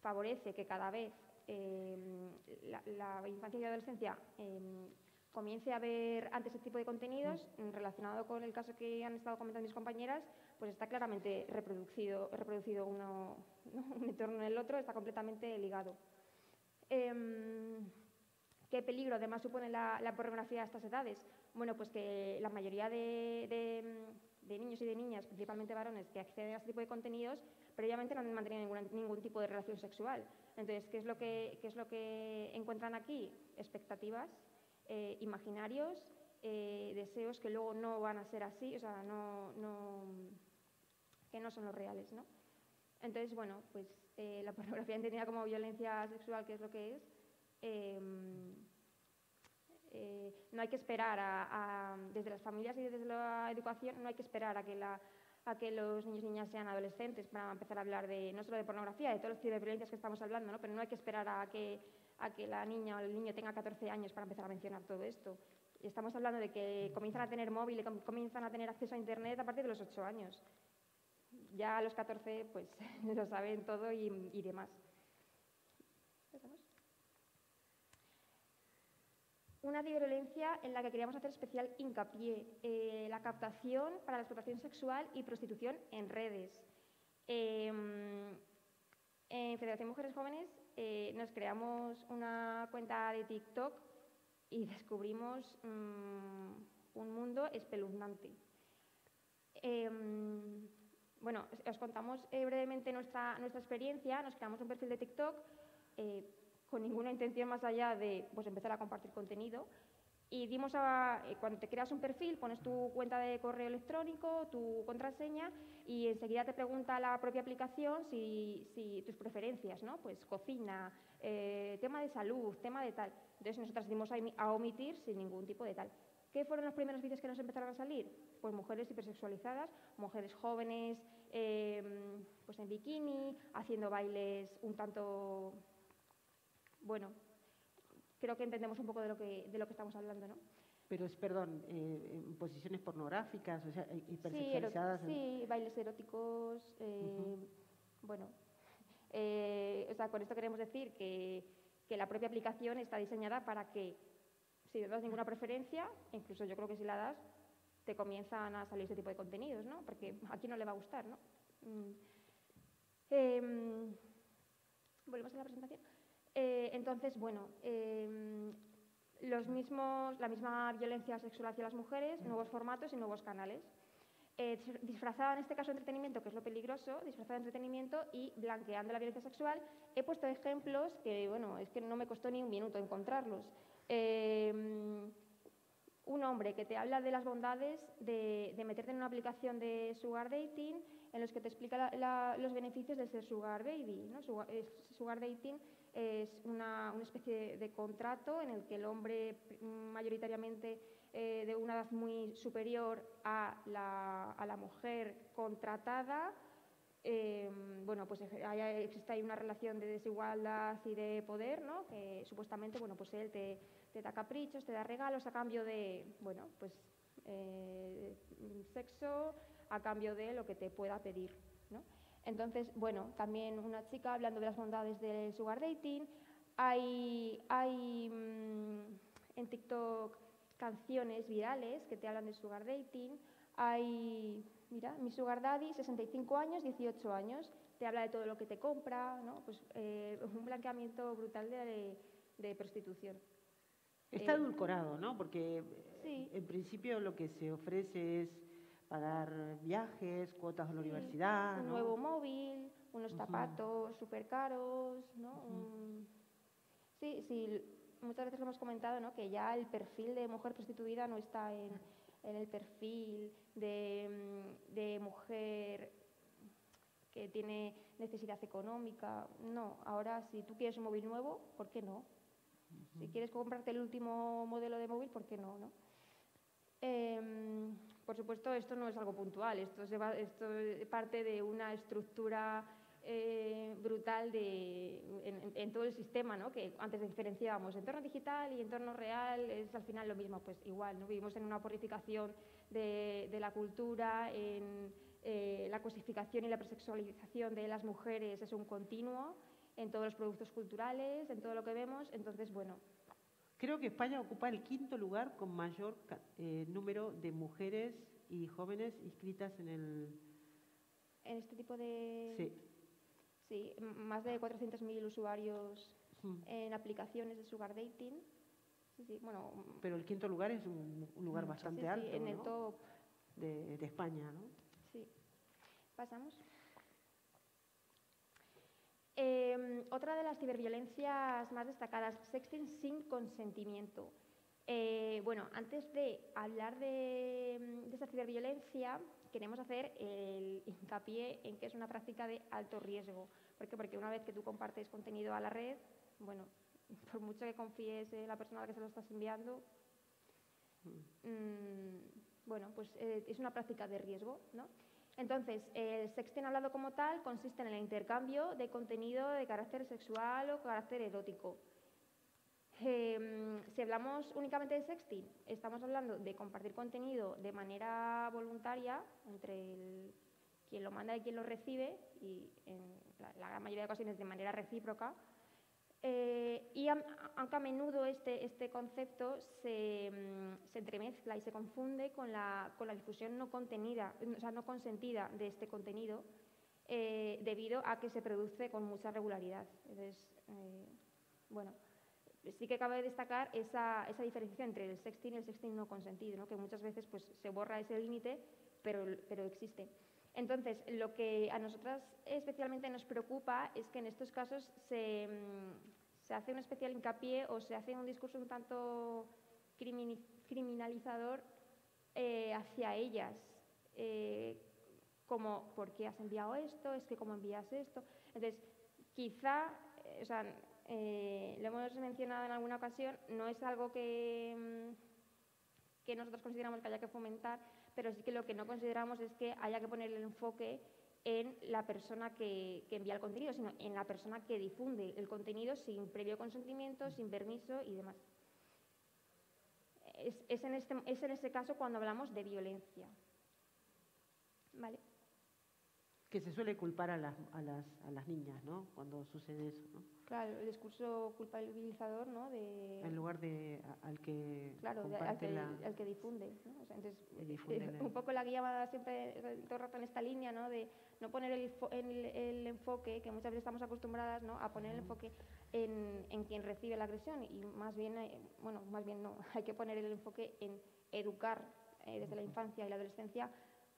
favorece que cada vez la infancia y la adolescencia comience a ver antes ese tipo de contenidos. Relacionado con el caso que han estado comentando mis compañeras, pues está claramente reproducido uno, ¿no? Un entorno en el otro, está completamente ligado. ¿Qué peligro además supone la pornografía a estas edades? Bueno, pues que la mayoría de niños y de niñas, principalmente varones, que acceden a este tipo de contenidos, previamente no han mantenido ningún tipo de relación sexual. Entonces, ¿qué es lo que encuentran aquí? Expectativas imaginarios, deseos que luego no van a ser así, o sea, que no son los reales, ¿no? Entonces, bueno, pues la pornografía entendida como violencia sexual, que es lo que es, no hay que esperar desde las familias y desde la educación, no hay que esperar a que los niños y niñas sean adolescentes para empezar a hablar no solo de pornografía, de todos los tipos de violencias que estamos hablando, ¿no? Pero no hay que esperar a que la niña o el niño tenga 14 años para empezar a mencionar todo esto. Y estamos hablando de que comienzan a tener móvil y comienzan a tener acceso a Internet a partir de los 8 años. Ya a los 14, pues, lo saben todo y demás. Una ciberviolencia en la que queríamos hacer especial hincapié, la captación para la explotación sexual y prostitución en redes. En Federación Mujeres Jóvenes nos creamos una cuenta de TikTok y descubrimos un mundo espeluznante. Bueno, os contamos brevemente nuestra experiencia. Nos creamos un perfil de TikTok con ninguna intención más allá de pues, empezar a compartir contenido. Y cuando te creas un perfil, pones tu cuenta de correo electrónico, tu contraseña, y enseguida te pregunta la propia aplicación si tus preferencias, ¿no? Pues cocina, tema de salud, tema de tal. Entonces nosotras dimos a omitir sin ningún tipo de tal. ¿Qué fueron los primeros vídeos que nos empezaron a salir? Pues mujeres hipersexualizadas, mujeres jóvenes, pues en bikini, haciendo bailes un tanto, bueno, creo que entendemos un poco de lo que estamos hablando, ¿no? Pero perdón, en posiciones pornográficas, o sea, hipersexualizadas. Sí, bailes eróticos, bueno, o sea, con esto queremos decir que la propia aplicación está diseñada para que si no das ninguna preferencia, incluso yo creo que si la das, te comienzan a salir ese tipo de contenidos, ¿no? Porque a quién no le va a gustar, ¿no? Volvemos a la presentación. Entonces, bueno, la misma violencia sexual hacia las mujeres, nuevos formatos y nuevos canales. Disfrazada en este caso de entretenimiento, que es lo peligroso, disfrazada de entretenimiento y blanqueando la violencia sexual, he puesto ejemplos que, bueno, es que no me costó ni un minuto encontrarlos. Un hombre que te habla de las bondades de meterte en una aplicación de sugar dating en los que te explica los beneficios de ser sugar baby, ¿no? Sugar dating es una especie de contrato en el que el hombre mayoritariamente de una edad muy superior a la mujer contratada, bueno, pues existe ahí una relación de desigualdad y de poder, ¿no? Que supuestamente, bueno, pues él te da caprichos, te da regalos a cambio de, bueno, pues sexo, a cambio de lo que te pueda pedir, ¿no? Entonces, bueno, también una chica hablando de las bondades del sugar dating. Hay en TikTok canciones virales que te hablan de sugar dating. Hay, mira, mi sugar daddy, 65 años, 18 años, te habla de todo lo que te compra, ¿no? Pues un blanqueamiento brutal de prostitución. Está edulcorado, ¿no? Porque sí. En principio lo que se ofrece es pagar viajes, cuotas a la universidad, un ¿no? nuevo móvil, unos zapatos súper caros, ¿no? Sí, muchas veces lo hemos comentado, ¿no? Que ya el perfil de mujer prostituida no está en el perfil de mujer que tiene necesidad económica. No, ahora si tú quieres un móvil nuevo, ¿por qué no? Si quieres comprarte el último modelo de móvil, ¿por qué no? Por supuesto, esto no es algo puntual, esto parte de una estructura brutal en todo el sistema, ¿no? Que antes diferenciábamos entorno digital y entorno real, es al final lo mismo, pues igual, ¿no? Vivimos en una porrificación de la cultura, la cosificación y la presexualización de las mujeres es un continuo en todos los productos culturales, en todo lo que vemos, entonces, bueno. Creo que España ocupa el 5º lugar con mayor número de mujeres y jóvenes inscritas en este tipo de... Sí. Sí, más de 400.000 usuarios en aplicaciones de sugar dating. Sí, bueno... Pero el 5º lugar es un lugar bastante alto, en el ¿no? top de España, ¿no? Sí. Pasamos. Otra de las ciberviolencias más destacadas, sexting sin consentimiento. Bueno, antes de hablar de esta ciberviolencia, queremos hacer el hincapié en que es una práctica de alto riesgo. ¿Por qué? Porque una vez que tú compartes contenido a la red, bueno, por mucho que confíes en la persona a la que se lo estás enviando, bueno, pues es una práctica de riesgo, ¿no? Entonces, el sexting hablado como tal consiste en el intercambio de contenido de carácter sexual o carácter erótico. Si hablamos únicamente de sexting, estamos hablando de compartir contenido de manera voluntaria entre quien lo manda y quien lo recibe, y en la gran mayoría de ocasiones de manera recíproca. Y aunque a menudo este concepto se entremezcla y se confunde con la difusión no contenida, o sea, no consentida de este contenido, debido a que se produce con mucha regularidad. Entonces, bueno, sí que cabe destacar esa diferenciación entre el sexting y el sexting no consentido, ¿no? Que muchas veces pues, se borra ese límite, pero existe. Entonces, lo que a nosotras especialmente nos preocupa es que en estos casos se hace un especial hincapié o se hace un discurso un tanto criminalizador hacia ellas, como ¿por qué has enviado esto? Es que ¿cómo envías esto? Entonces, quizá, o sea, lo hemos mencionado en alguna ocasión, no es algo que nosotros consideramos que haya que fomentar, pero sí que lo que no consideramos es que haya que poner el enfoque en la persona que envía el contenido, sino en la persona que difunde el contenido sin previo consentimiento, sin permiso y demás. Es en este caso cuando hablamos de violencia. ¿Vale? Que se suele culpar a las niñas, ¿no? Cuando sucede eso, ¿no? Claro, el discurso culpabilizador, ¿no? En lugar de al que claro, comparte al que difunde, ¿no? O sea, entonces, difunde un poco la guía va siempre todo el rato en esta línea, ¿no? De no poner el enfoque, que muchas veces estamos acostumbradas, ¿no? A poner el enfoque en quien recibe la agresión y más bien, bueno, más bien no, hay que poner el enfoque en educar desde la infancia y la adolescencia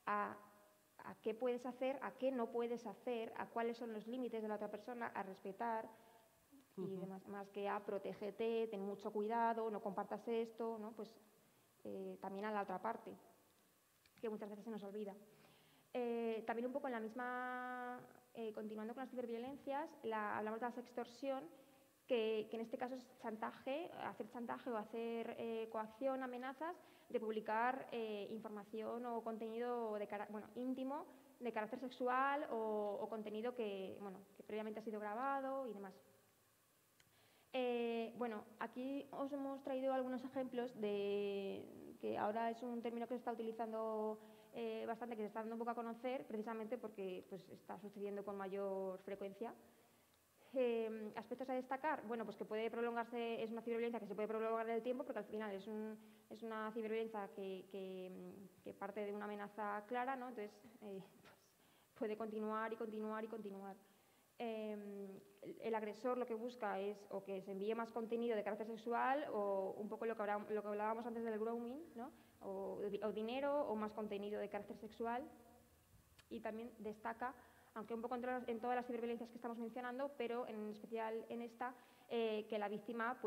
a qué puedes hacer, a qué no puedes hacer, a cuáles son los límites de la otra persona, a respetar y demás, más que a protégete, ten mucho cuidado, no compartas esto, ¿no? Pues también a la otra parte, que muchas veces se nos olvida. También un poco en la misma, continuando con las ciberviolencias, hablamos de la sextorsión, que en este caso es chantaje, hacer chantaje o hacer coacción, amenazas de publicar información o contenido íntimo de carácter sexual o contenido que previamente ha sido grabado y demás. Bueno, aquí os hemos traído algunos ejemplos de que ahora es un término que se está utilizando bastante, que se está dando un poco a conocer, precisamente porque pues, está sucediendo con mayor frecuencia. Aspectos a destacar, bueno, pues que puede prolongarse, es una ciberviolencia que se puede prolongar en el tiempo, porque al final es una ciberviolencia que parte de una amenaza clara, ¿no? Entonces, pues, puede continuar y continuar y continuar. El agresor lo que busca es o que se envíe más contenido de carácter sexual o un poco lo que hablábamos antes del grooming, ¿no? o dinero o más contenido de carácter sexual. Y también destaca, aunque un poco en todas las ciberviolencias que estamos mencionando, pero en especial en esta, que la víctima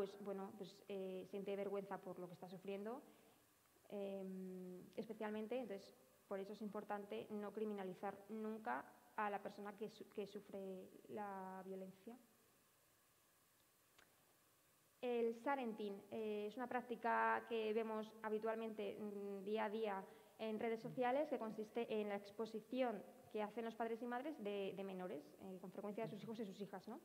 siente vergüenza por lo que está sufriendo, especialmente. Entonces, por eso es importante no criminalizar nunca a la persona que sufre la violencia. El sharenting es una práctica que vemos habitualmente día a día en redes sociales, que consiste en la exposición que hacen los padres y madres de menores, con frecuencia de sus hijos y sus hijas, ¿no?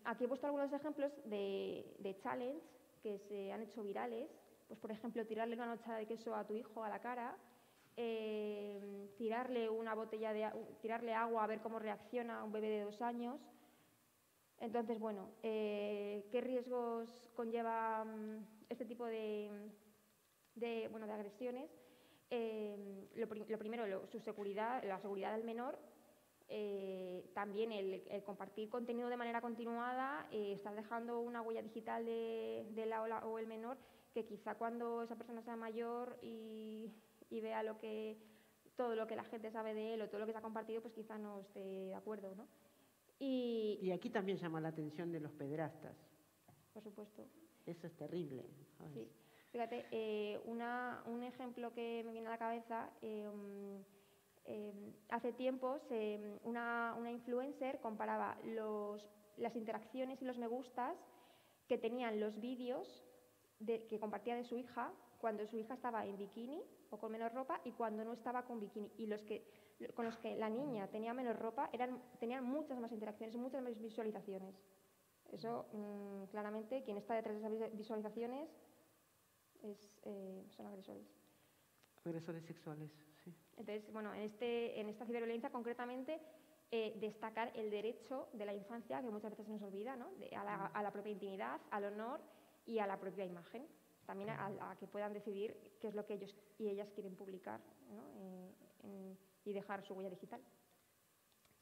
Aquí he puesto algunos ejemplos de challenge que se han hecho virales, pues por ejemplo tirarle una nochada de queso a tu hijo a la cara, tirarle una botella tirarle agua a ver cómo reacciona un bebé de 2 años. Entonces, bueno, ¿qué riesgos conlleva este tipo de agresiones? Lo primero, su seguridad, la seguridad del menor. También el compartir contenido de manera continuada, estar dejando una huella digital de la o el menor, que quizá cuando esa persona sea mayor y vea todo lo que la gente sabe de él o todo lo que se ha compartido, pues quizá no esté de acuerdo, ¿no? Y aquí también llama la atención de los pederastas. Por supuesto. Eso es terrible. Sí. Fíjate, un ejemplo que me viene a la cabeza, hace tiempo una influencer comparaba las interacciones y los me gustas que tenían los vídeos que compartía de su hija cuando su hija estaba en bikini o con menos ropa y cuando no estaba con bikini. Y con los que la niña tenía menos ropa tenían muchas más interacciones, muchas más visualizaciones. Eso, claramente, quien está detrás de esas visualizaciones son agresores. Agresores sexuales, sí. Entonces, bueno, en esta ciberviolencia concretamente, destacar el derecho de la infancia, que muchas veces se nos olvida, ¿no? A la propia intimidad, al honor y a la propia imagen. También a que puedan decidir qué es lo que ellos y ellas quieren publicar, ¿no? Y dejar su huella digital.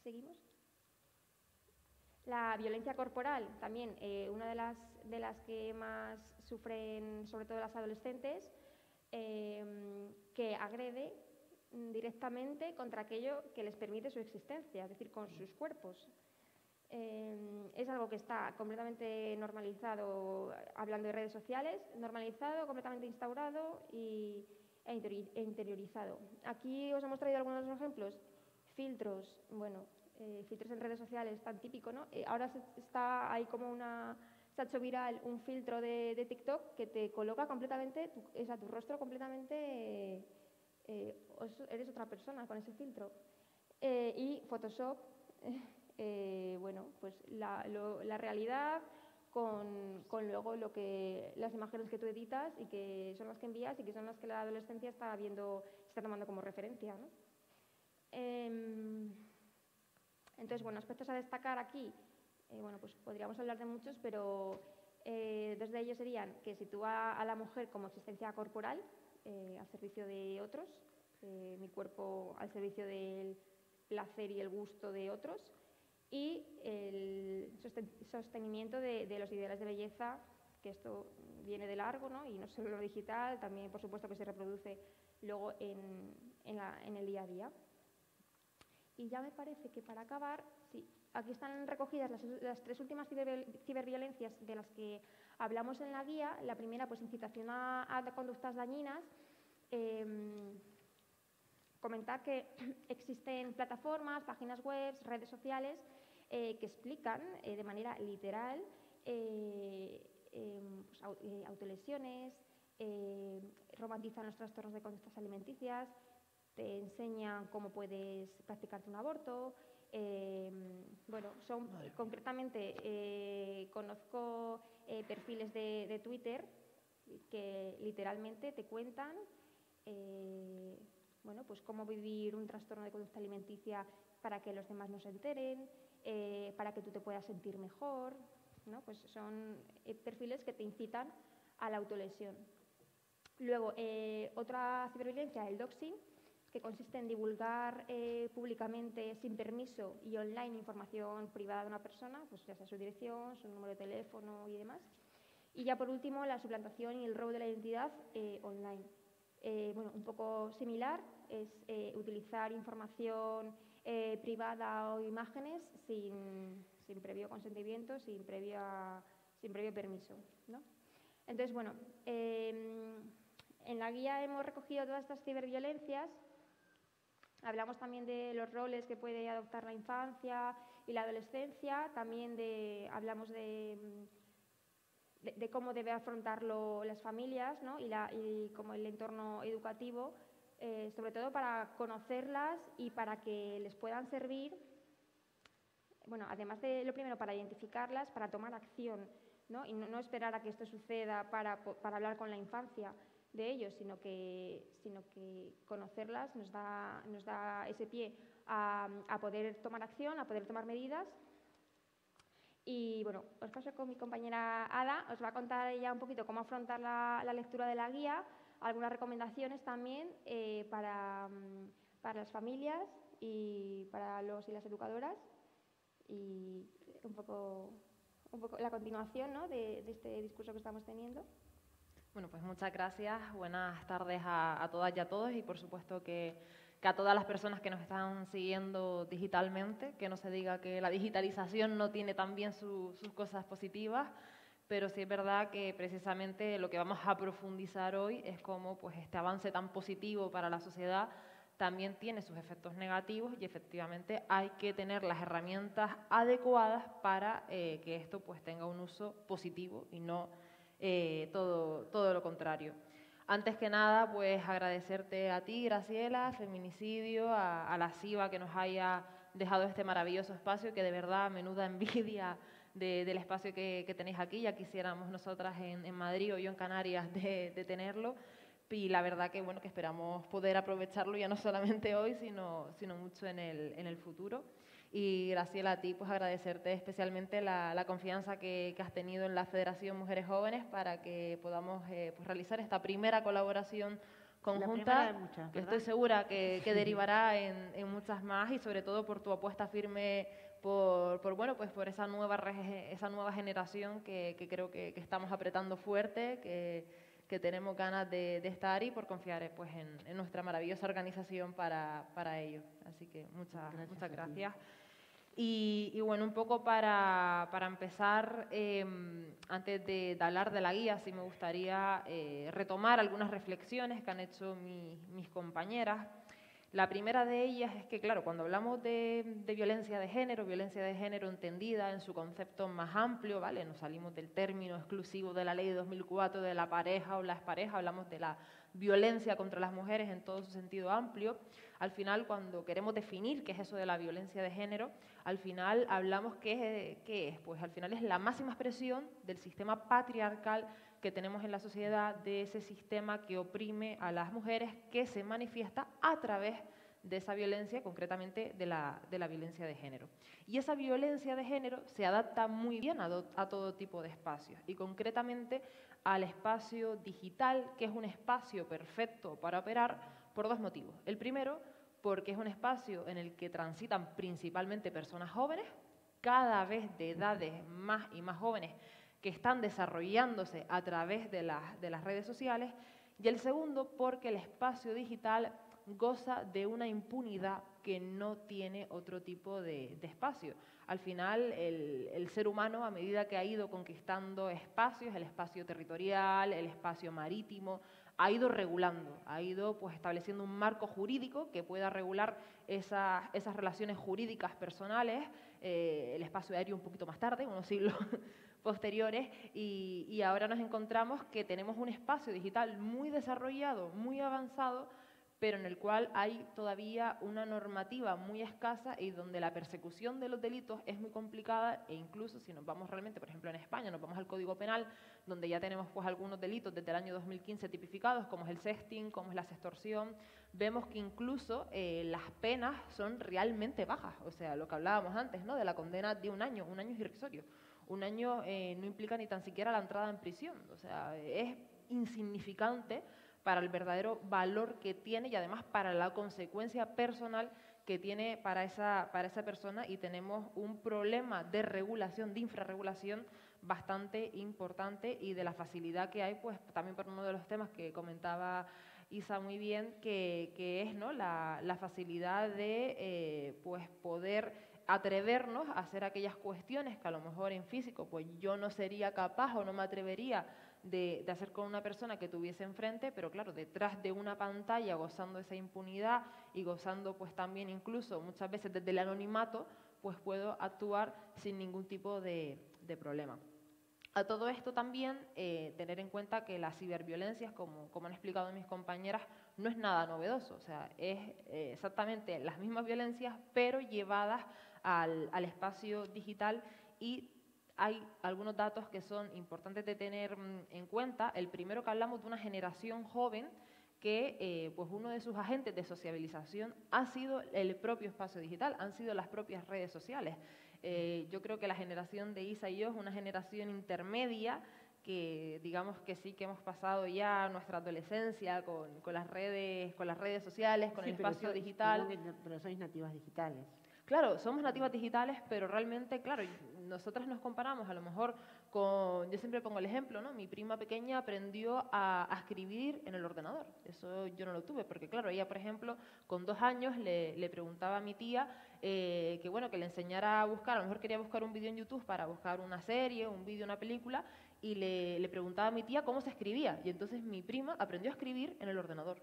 ¿Seguimos? La violencia corporal, también una de las que más sufren, sobre todo las adolescentes, que agrede directamente contra aquello que les permite su existencia, es decir, con sus cuerpos. Es algo que está completamente normalizado, hablando de redes sociales, normalizado, completamente instaurado e interiorizado. Aquí os hemos traído algunos ejemplos. Filtros, bueno, filtros en redes sociales, tan típico, ¿no? Ahora está ahí como se ha hecho viral un filtro de TikTok que te coloca completamente, tu rostro completamente, eres otra persona con ese filtro. Y Photoshop, bueno, pues la realidad con luego las imágenes que tú editas y que son las que envías y que son las que la adolescencia está tomando como referencia, ¿no? Entonces, bueno, aspectos a destacar aquí, bueno, pues podríamos hablar de muchos, pero dos de ellos serían que sitúa a la mujer como existencia corporal al servicio de otros, mi cuerpo al servicio del placer y el gusto de otros, y el sostenimiento de los ideales de belleza, que esto viene de largo, ¿no? Y no solo lo digital, también por supuesto que se reproduce luego en el día a día. Y ya me parece que para acabar, sí, aquí están recogidas las tres últimas ciberviolencias de las que hablamos en la guía. La primera, pues incitación a conductas dañinas. Comentar que existen plataformas, páginas web, redes sociales que explican de manera literal pues, autolesiones, romantizan los trastornos de conductas alimenticias, te enseñan cómo puedes practicarte un aborto. Bueno, concretamente conozco perfiles de Twitter que literalmente te cuentan bueno, pues cómo vivir un trastorno de conducta alimenticia para que los demás no se enteren, para que tú te puedas sentir mejor, ¿no? Pues son perfiles que te incitan a la autolesión. Luego, otra ciberviolencia, el doxing, que consiste en divulgar públicamente, sin permiso y online, información privada de una persona, pues ya sea su dirección, su número de teléfono y demás. Y ya por último, la suplantación y el robo de la identidad online. Bueno, un poco similar, es utilizar información privada o imágenes sin previo consentimiento, sin previo permiso, ¿no? Entonces, bueno, en la guía hemos recogido todas estas ciberviolencias. Hablamos también de los roles que puede adoptar la infancia y la adolescencia. También hablamos de cómo debe afrontarlo las familias, ¿no? y como el entorno educativo, sobre todo para conocerlas y para que les puedan servir, bueno, además de lo primero, para identificarlas, para tomar acción, ¿no? Y no esperar a que esto suceda para hablar con la infancia de ellos, sino que conocerlas nos da ese pie a poder tomar acción, a poder tomar medidas. Y bueno, os paso con mi compañera Ada, os va a contar ella un poquito cómo afrontar la lectura de la guía, algunas recomendaciones también para las familias y para los y las educadoras, y un poco la continuación, ¿no? de este discurso que estamos teniendo. Bueno, pues muchas gracias. Buenas tardes a todas y a todos, y por supuesto que a todas las personas que nos están siguiendo digitalmente, que no se diga que la digitalización no tiene también sus cosas positivas, pero sí es verdad que precisamente lo que vamos a profundizar hoy es cómo pues, este avance tan positivo para la sociedad también tiene sus efectos negativos y efectivamente hay que tener las herramientas adecuadas para que esto pues, tenga un uso positivo y no todo lo contrario. Antes que nada, pues agradecerte a ti, Graciela, Feminicidio, a la CIVA que nos haya dejado este maravilloso espacio, que de verdad menuda envidia del espacio que tenéis aquí. Ya quisiéramos nosotras en Madrid o yo en Canarias de tenerlo. Y la verdad que, bueno, que esperamos poder aprovecharlo ya no solamente hoy, sino mucho en el futuro. Y Graciela, a ti pues agradecerte especialmente la confianza que has tenido en la Federación Mujeres Jóvenes para que podamos pues, realizar esta primera colaboración conjunta, de muchas, que ¿verdad? estoy segura que derivará en muchas más, y sobre todo por tu apuesta firme bueno, pues por esa nueva generación que creo que estamos apretando fuerte, que tenemos ganas de estar, y por confiar pues, en nuestra maravillosa organización para ello. Así que muchas gracias. Y bueno, un poco para empezar, antes de hablar de la guía, sí me gustaría retomar algunas reflexiones que han hecho mis compañeras. La primera de ellas es que, claro, cuando hablamos de violencia de género entendida en su concepto más amplio, ¿vale? Nos salimos del término exclusivo de la ley de 2004 de la pareja o las parejas, hablamos de la violencia contra las mujeres en todo su sentido amplio. Al final, cuando queremos definir qué es eso de la violencia de género, al final hablamos qué es. Pues al final es la máxima expresión del sistema patriarcal que tenemos en la sociedad, de ese sistema que oprime a las mujeres, que se manifiesta a través de esa violencia, concretamente de la violencia de género. Y esa violencia de género se adapta muy bien a todo tipo de espacios, y concretamente al espacio digital, que es un espacio perfecto para operar por dos motivos. El primero, porque es un espacio en el que transitan principalmente personas jóvenes, cada vez de edades más y más jóvenes, que están desarrollándose a través de las redes sociales. Y el segundo, porque el espacio digital goza de una impunidad que no tiene otro tipo de espacio. Al final, el ser humano, a medida que ha ido conquistando espacios, el espacio territorial, el espacio marítimo, ha ido regulando, ha ido pues, estableciendo un marco jurídico que pueda regular esas relaciones jurídicas personales, el espacio aéreo un poquito más tarde, unos siglos posteriores, y ahora nos encontramos que tenemos un espacio digital muy desarrollado, muy avanzado, pero en el cual hay todavía una normativa muy escasa y donde la persecución de los delitos es muy complicada, e incluso si nos vamos realmente, por ejemplo en España, nos vamos al Código Penal, donde ya tenemos pues algunos delitos desde el año 2015 tipificados, como es el sexting, como es la sextorsión, vemos que incluso las penas son realmente bajas. O sea, lo que hablábamos antes, ¿no?, de la condena de un año es irrisorio. Un año no implica ni tan siquiera la entrada en prisión, o sea, es insignificante para el verdadero valor que tiene y además para la consecuencia personal que tiene para esa persona, y tenemos un problema de regulación, de infrarregulación bastante importante, y de la facilidad que hay, pues también por uno de los temas que comentaba Isa muy bien, que es, ¿no?, la facilidad de pues poder atrevernos a hacer aquellas cuestiones que a lo mejor en físico pues yo no sería capaz o no me atrevería de hacer con una persona que tuviese enfrente, pero claro, detrás de una pantalla, gozando esa impunidad y gozando pues también incluso muchas veces desde el anonimato, pues puedo actuar sin ningún tipo de problema. A todo esto también tener en cuenta que las ciberviolencias, como han explicado mis compañeras, no es nada novedoso, o sea, es exactamente las mismas violencias, pero llevadas al espacio digital, y hay algunos datos que son importantes de tener en cuenta. El primero, que hablamos de una generación joven que pues uno de sus agentes de sociabilización ha sido el propio espacio digital, han sido las propias redes sociales. Yo creo que la generación de Isa y yo es una generación intermedia, que digamos que sí que hemos pasado ya nuestra adolescencia con las redes sociales, con el espacio digital. Pero sois nativas digitales. Claro, somos nativas digitales, pero realmente, claro, nosotras nos comparamos a lo mejor con, yo siempre pongo el ejemplo, ¿no? Mi prima pequeña aprendió a escribir en el ordenador. Eso yo no lo tuve, porque claro, ella, por ejemplo, con 2 años le preguntaba a mi tía que bueno, que le enseñara a buscar, a lo mejor quería buscar un vídeo en YouTube para buscar una serie, un vídeo, una película, y le preguntaba a mi tía cómo se escribía. Y entonces mi prima aprendió a escribir en el ordenador.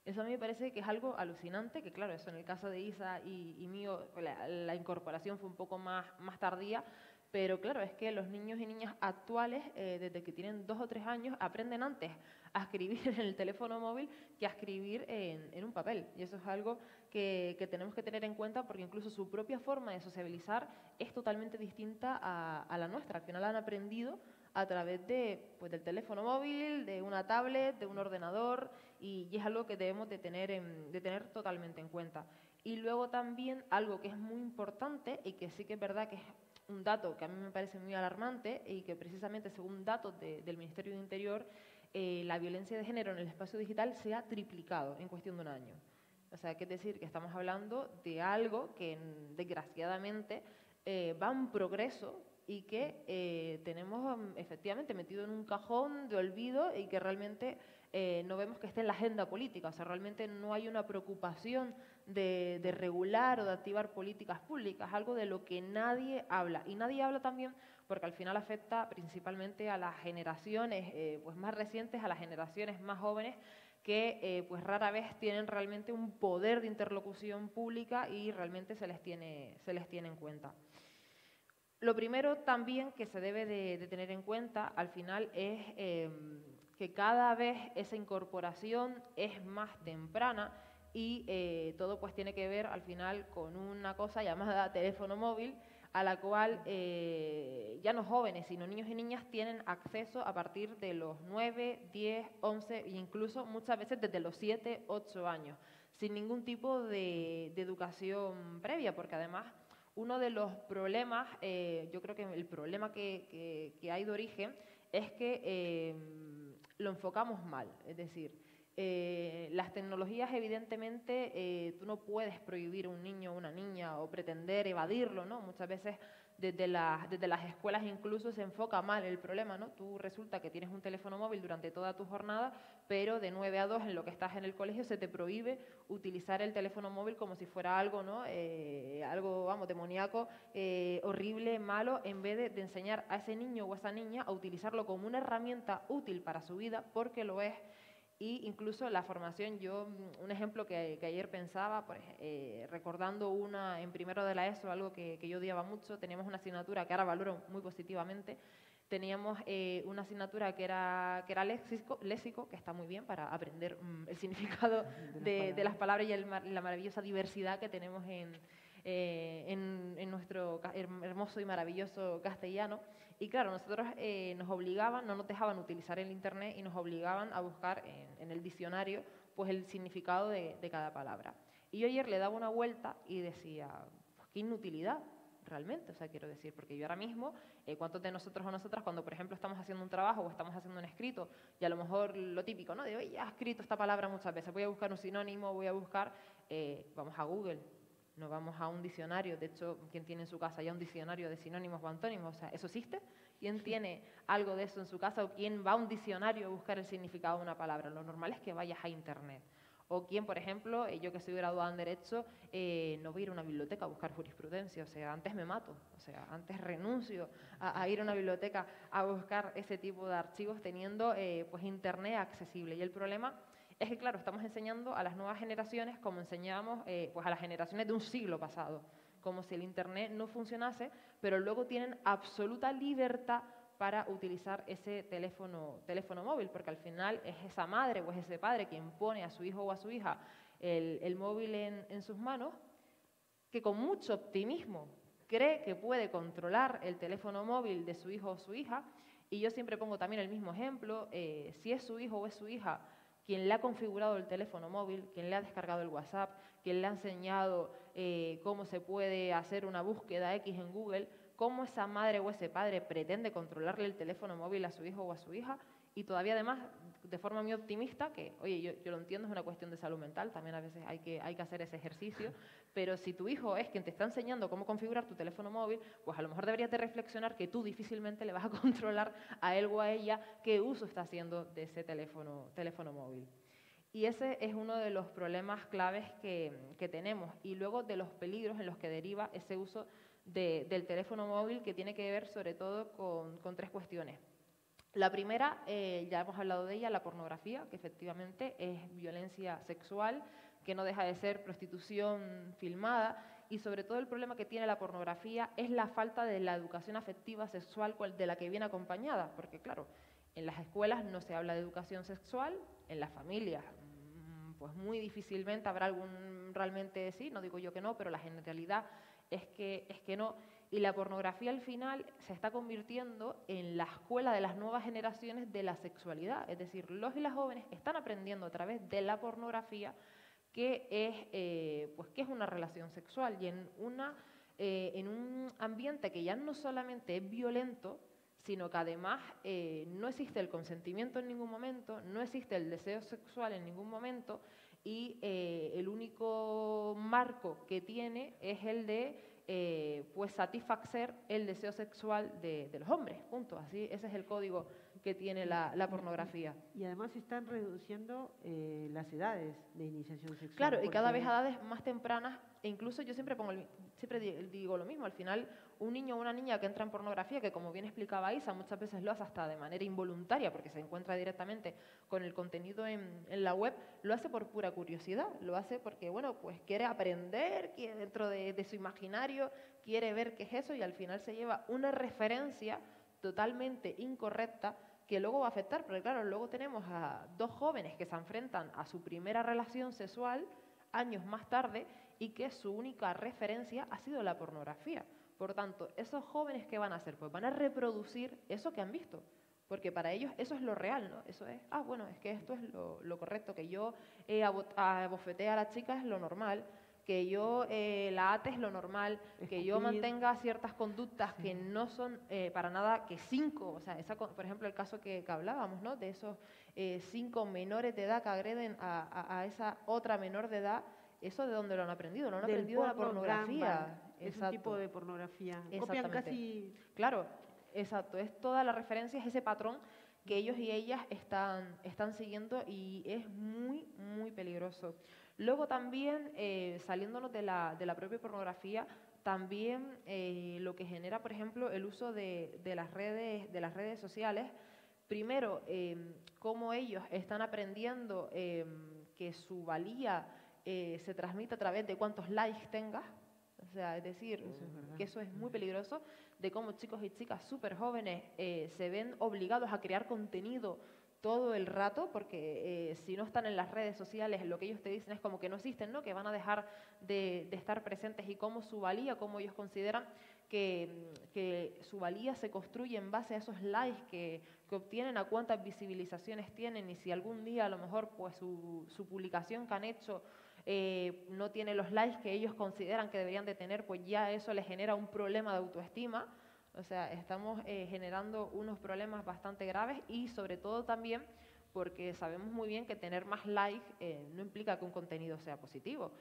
Eso a mí me parece que es algo alucinante, que claro, eso en el caso de Isa y mío, la incorporación fue un poco más tardía, pero claro, es que los niños y niñas actuales, desde que tienen 2 o 3 años, aprenden antes a escribir en el teléfono móvil que a escribir en un papel. Y eso es algo que tenemos que tener en cuenta, porque incluso su propia forma de sociabilizar es totalmente distinta a la nuestra. Al final han aprendido a través de, pues, del teléfono móvil, de una tablet, de un ordenador, y es algo que debemos de tener totalmente en cuenta. Y luego también algo que es muy importante y que sí que es verdad que es un dato que a mí me parece muy alarmante y que precisamente según datos del Ministerio de Interior, la violencia de género en el espacio digital se ha triplicado en cuestión de un año. O sea, que es decir, que estamos hablando de algo que desgraciadamente va en progreso y que tenemos efectivamente metido en un cajón de olvido y que realmente no vemos que esté en la agenda política. O sea, realmente no hay una preocupación de regular o de activar políticas públicas, algo de lo que nadie habla. Y nadie habla también porque al final afecta principalmente a las generaciones pues más recientes, a las generaciones más jóvenes, que pues rara vez tienen realmente un poder de interlocución pública y realmente se les tiene en cuenta. Lo primero también que se debe de tener en cuenta al final es que cada vez esa incorporación es más temprana y todo pues tiene que ver al final con una cosa llamada teléfono móvil, a la cual ya no jóvenes, sino niños y niñas tienen acceso a partir de los 9, 10, 11 e incluso muchas veces desde los 7, 8 años, sin ningún tipo de educación previa, porque además uno de los problemas, yo creo que el problema que hay de origen es que lo enfocamos mal, es decir, las tecnologías evidentemente tú no puedes prohibir a un niño o una niña o pretender evadirlo, ¿no? Muchas veces desde las escuelas incluso se enfoca mal el problema, ¿no? Tú resulta que tienes un teléfono móvil durante toda tu jornada, pero de 9 a 2 en lo que estás en el colegio se te prohíbe utilizar el teléfono móvil como si fuera algo, ¿no? Algo, vamos, demoníaco, horrible, malo, en vez de enseñar a ese niño o a esa niña a utilizarlo como una herramienta útil para su vida, porque lo es. Y incluso la formación, yo, un ejemplo que ayer pensaba, pues, recordando en primero de la ESO, algo que yo odiaba mucho, teníamos una asignatura que ahora valoro muy positivamente, teníamos una asignatura que era léxico, que está muy bien para aprender el significado de las palabras y la maravillosa diversidad que tenemos en nuestro hermoso y maravilloso castellano. Y claro, nosotros nos obligaban, no nos dejaban utilizar el internet y nos obligaban a buscar en el diccionario pues el significado de cada palabra. Y yo ayer le daba una vuelta y decía, pues qué inutilidad realmente, o sea, quiero decir, porque yo ahora mismo, ¿cuántos de nosotros o nosotras cuando, por ejemplo, estamos haciendo un trabajo o estamos haciendo un escrito, y a lo mejor lo típico, ¿no? De, oye, ya he escrito esta palabra muchas veces, voy a buscar un sinónimo, voy a buscar, vamos a Google, no vamos a un diccionario. De hecho, ¿quién tiene en su casa ya un diccionario de sinónimos o antónimos? O sea, ¿eso existe? ¿Quién tiene algo de eso en su casa? ¿O quién va a un diccionario a buscar el significado de una palabra? Lo normal es que vayas a Internet. O quién, por ejemplo, yo que soy graduada en Derecho, no voy a ir a una biblioteca a buscar jurisprudencia. O sea, antes me mato. O sea, antes renuncio a ir a una biblioteca a buscar ese tipo de archivos teniendo pues Internet accesible. Y el problema es que, claro, estamos enseñando a las nuevas generaciones como enseñábamos pues a las generaciones de un siglo pasado, como si el Internet no funcionase, pero luego tienen absoluta libertad para utilizar ese teléfono móvil, porque al final es esa madre o es ese padre quien pone a su hijo o a su hija el móvil en sus manos, que con mucho optimismo cree que puede controlar el teléfono móvil de su hijo o su hija. Y yo siempre pongo también el mismo ejemplo, si es su hijo o es su hija quien le ha configurado el teléfono móvil, quien le ha descargado el WhatsApp, quien le ha enseñado cómo se puede hacer una búsqueda X en Google, cómo esa madre o ese padre pretende controlarle el teléfono móvil a su hijo o a su hija, y todavía además de forma muy optimista, que oye, yo lo entiendo, es una cuestión de salud mental, también a veces hay que hacer ese ejercicio, pero si tu hijo es quien te está enseñando cómo configurar tu teléfono móvil, pues a lo mejor deberías de reflexionar que tú difícilmente le vas a controlar a él o a ella qué uso está haciendo de ese teléfono móvil. Y ese es uno de los problemas claves que tenemos. Y luego de los peligros en los que deriva ese uso del teléfono móvil, que tiene que ver sobre todo con tres cuestiones. La primera, ya hemos hablado de ella, la pornografía, que efectivamente es violencia sexual, que no deja de ser prostitución filmada, y sobre todo el problema que tiene la pornografía es la falta de la educación afectiva sexual de la que viene acompañada, porque claro, en las escuelas no se habla de educación sexual, en las familias pues muy difícilmente habrá algún realmente sí, no digo yo que no, pero la generalidad es que no. Y la pornografía al final se está convirtiendo en la escuela de las nuevas generaciones de la sexualidad. Es decir, los y las jóvenes están aprendiendo a través de la pornografía qué es una relación sexual, y en un ambiente que ya no solamente es violento, sino que además no existe el consentimiento en ningún momento, no existe el deseo sexual en ningún momento, y el único marco que tiene es el de satisfacer el deseo sexual de los hombres, punto. Así, ese es el código que tiene la pornografía. Y además se están reduciendo las edades de iniciación sexual. Claro, y cada vez a edades más tempranas, e incluso yo siempre digo lo mismo, al final un niño o una niña que entra en pornografía, que como bien explicaba Isa, muchas veces lo hace hasta de manera involuntaria, porque se encuentra directamente con el contenido en la web, lo hace por pura curiosidad, lo hace porque, bueno, pues quiere aprender, quiere dentro de su imaginario, quiere ver qué es eso, y al final se lleva una referencia totalmente incorrecta que luego va a afectar, porque claro, luego tenemos a dos jóvenes que se enfrentan a su primera relación sexual años más tarde y que su única referencia ha sido la pornografía. Por tanto, esos jóvenes, ¿qué van a hacer? Pues van a reproducir eso que han visto, porque para ellos eso es lo real, ¿no? Eso es, bueno, es que esto es lo correcto, que yo abofetee a la chica es lo normal, que yo la ate es lo normal, que yo mantenga ciertas conductas que no son para nada que 5, o sea, por ejemplo, el caso que hablábamos, ¿no? De esos 5 menores de edad que agreden a esa otra menor de edad. ¿Eso de dónde lo han aprendido? Lo han aprendido de la pornografía. Es un tipo de pornografía. Copian casi... Claro, exacto. Es toda la referencia, es ese patrón que ellos y ellas están siguiendo, y es muy, muy peligroso. Luego también, saliéndonos de la propia pornografía, también lo que genera, por ejemplo, el uso de las redes sociales. Primero, cómo ellos están aprendiendo que su valía se transmite a través de cuántos likes tengas. O sea, es decir, que eso es muy peligroso, de cómo chicos y chicas súper jóvenes se ven obligados a crear contenido todo el rato, porque si no están en las redes sociales, lo que ellos te dicen es como que no existen, ¿no? Que van a dejar de estar presentes, y cómo su valía, cómo ellos consideran que su valía se construye en base a esos likes que obtienen, a cuántas visibilizaciones tienen, y si algún día a lo mejor pues su publicación que han hecho no tiene los likes que ellos consideran que deberían de tener, pues ya eso les genera un problema de autoestima. O sea, estamos generando unos problemas bastante graves, y sobre todo también porque sabemos muy bien que tener más likes no implica que un contenido sea positivo.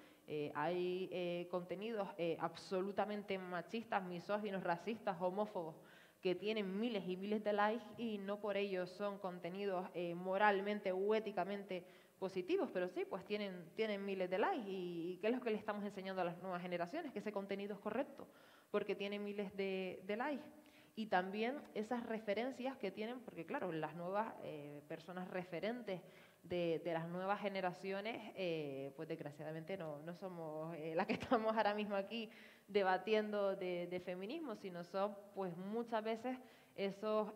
Hay contenidos absolutamente machistas, misóginos, racistas, homófobos, que tienen miles y miles de likes, y no por ello son contenidos moralmente o éticamente positivos, pero sí, pues tienen miles de likes. ¿Y qué es lo que le estamos enseñando a las nuevas generaciones? Que ese contenido es correcto, porque tiene miles de likes. Y también esas referencias que tienen, porque claro, las nuevas personas referentes de las nuevas generaciones, pues desgraciadamente no somos las que estamos ahora mismo aquí debatiendo de feminismo, sino son pues muchas veces esos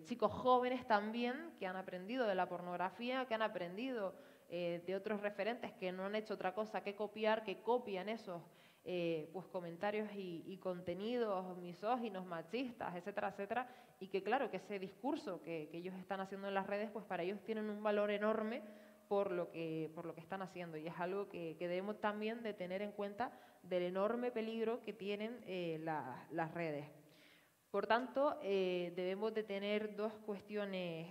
chicos jóvenes también que han aprendido de la pornografía, que han aprendido de otros referentes que no han hecho otra cosa que copiar, que copian esos pues comentarios y contenidos misóginos, machistas, etcétera, etcétera, y que claro, que ese discurso que ellos están haciendo en las redes, pues para ellos tienen un valor enorme por lo que están haciendo, y es algo que debemos también de tener en cuenta del enorme peligro que tienen las redes. Por tanto, debemos de tener dos cuestiones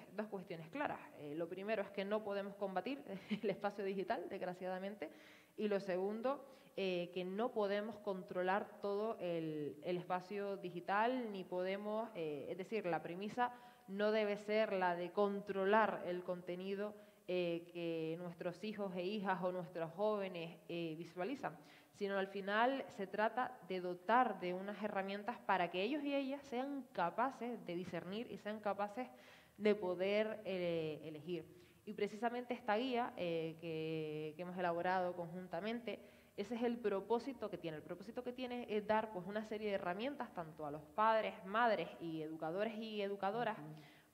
claras. Lo primero es que no podemos combatir el espacio digital, desgraciadamente, y lo segundo, que no podemos controlar todo el espacio digital, ni podemos, es decir, la premisa no debe ser la de controlar el contenido que nuestros hijos e hijas o nuestros jóvenes visualizan, sino al final se trata de dotar de unas herramientas para que ellos y ellas sean capaces de discernir y sean capaces de poder elegir. Y precisamente esta guía que hemos elaborado conjuntamente, ese es el propósito que tiene. El propósito que tiene es dar pues, una serie de herramientas tanto a los padres, madres y educadores y educadoras